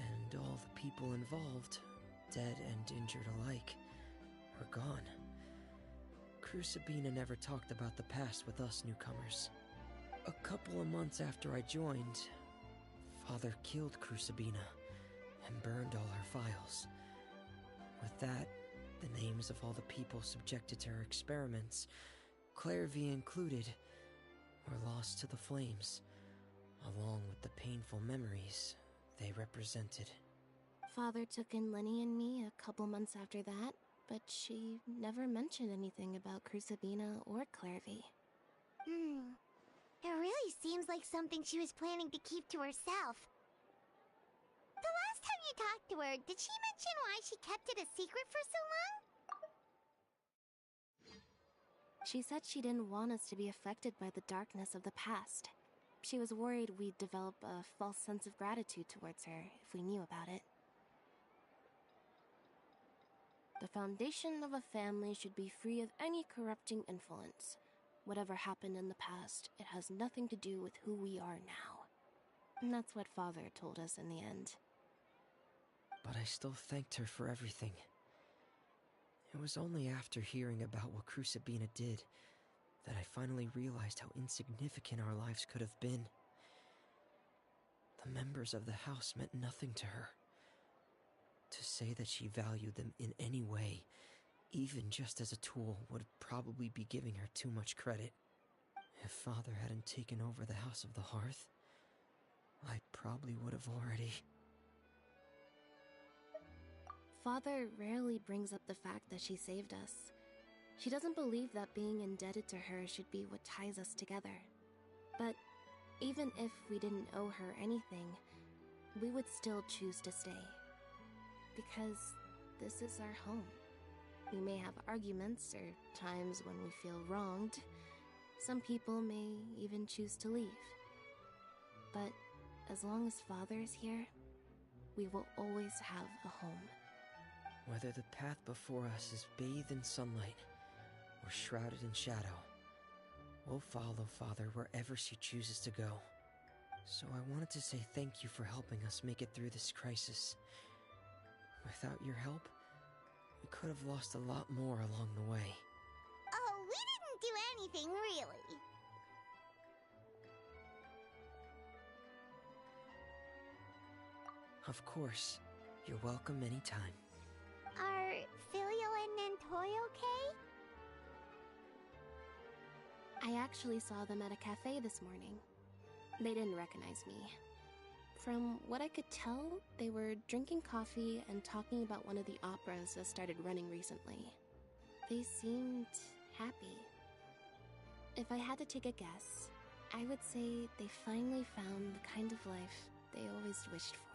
and all the people involved, dead and injured alike, were gone. Crusabina never talked about the past with us newcomers. A couple of months after I joined, Father killed Crusabina and burned all her files. With that, the names of all the people subjected to her experiments, Clairvy included, were lost to the flames, along with the painful memories they represented. Father took in Lenny and me a couple months after that, but she never mentioned anything about Crusabina or Clairvy. It really seems like something she was planning to keep to herself. The last time you talked to her, did she mention why she kept it a secret for so long? She said she didn't want us to be affected by the darkness of the past. She was worried we'd develop a false sense of gratitude towards her if we knew about it. The foundation of a family should be free of any corrupting influence. Whatever happened in the past, it has nothing to do with who we are now. And that's what Father told us in the end. But I still thanked her for everything. It was only after hearing about what Crusabina did that I finally realized how insignificant our lives could have been. The members of the house meant nothing to her. To say that she valued them in any way, even just as a tool, would probably be giving her too much credit. If Father hadn't taken over the House of the Hearth, I probably would have already... Father rarely brings up the fact that she saved us. She doesn't believe that being indebted to her should be what ties us together. But even if we didn't owe her anything, we would still choose to stay. Because this is our home. We may have arguments or times when we feel wronged. Some people may even choose to leave. But as long as Father is here, we will always have a home. Whether the path before us is bathed in sunlight or shrouded in shadow, we'll follow Father wherever she chooses to go. So I wanted to say thank you for helping us make it through this crisis. Without your help, we could have lost a lot more along the way. Oh, we didn't do anything, really. Of course. You're welcome anytime. Are Filial and Nantoy okay? I actually saw them at a cafe this morning. They didn't recognize me. From what I could tell, they were drinking coffee and talking about one of the operas that started running recently. They seemed happy. If I had to take a guess, I would say they finally found the kind of life they always wished for.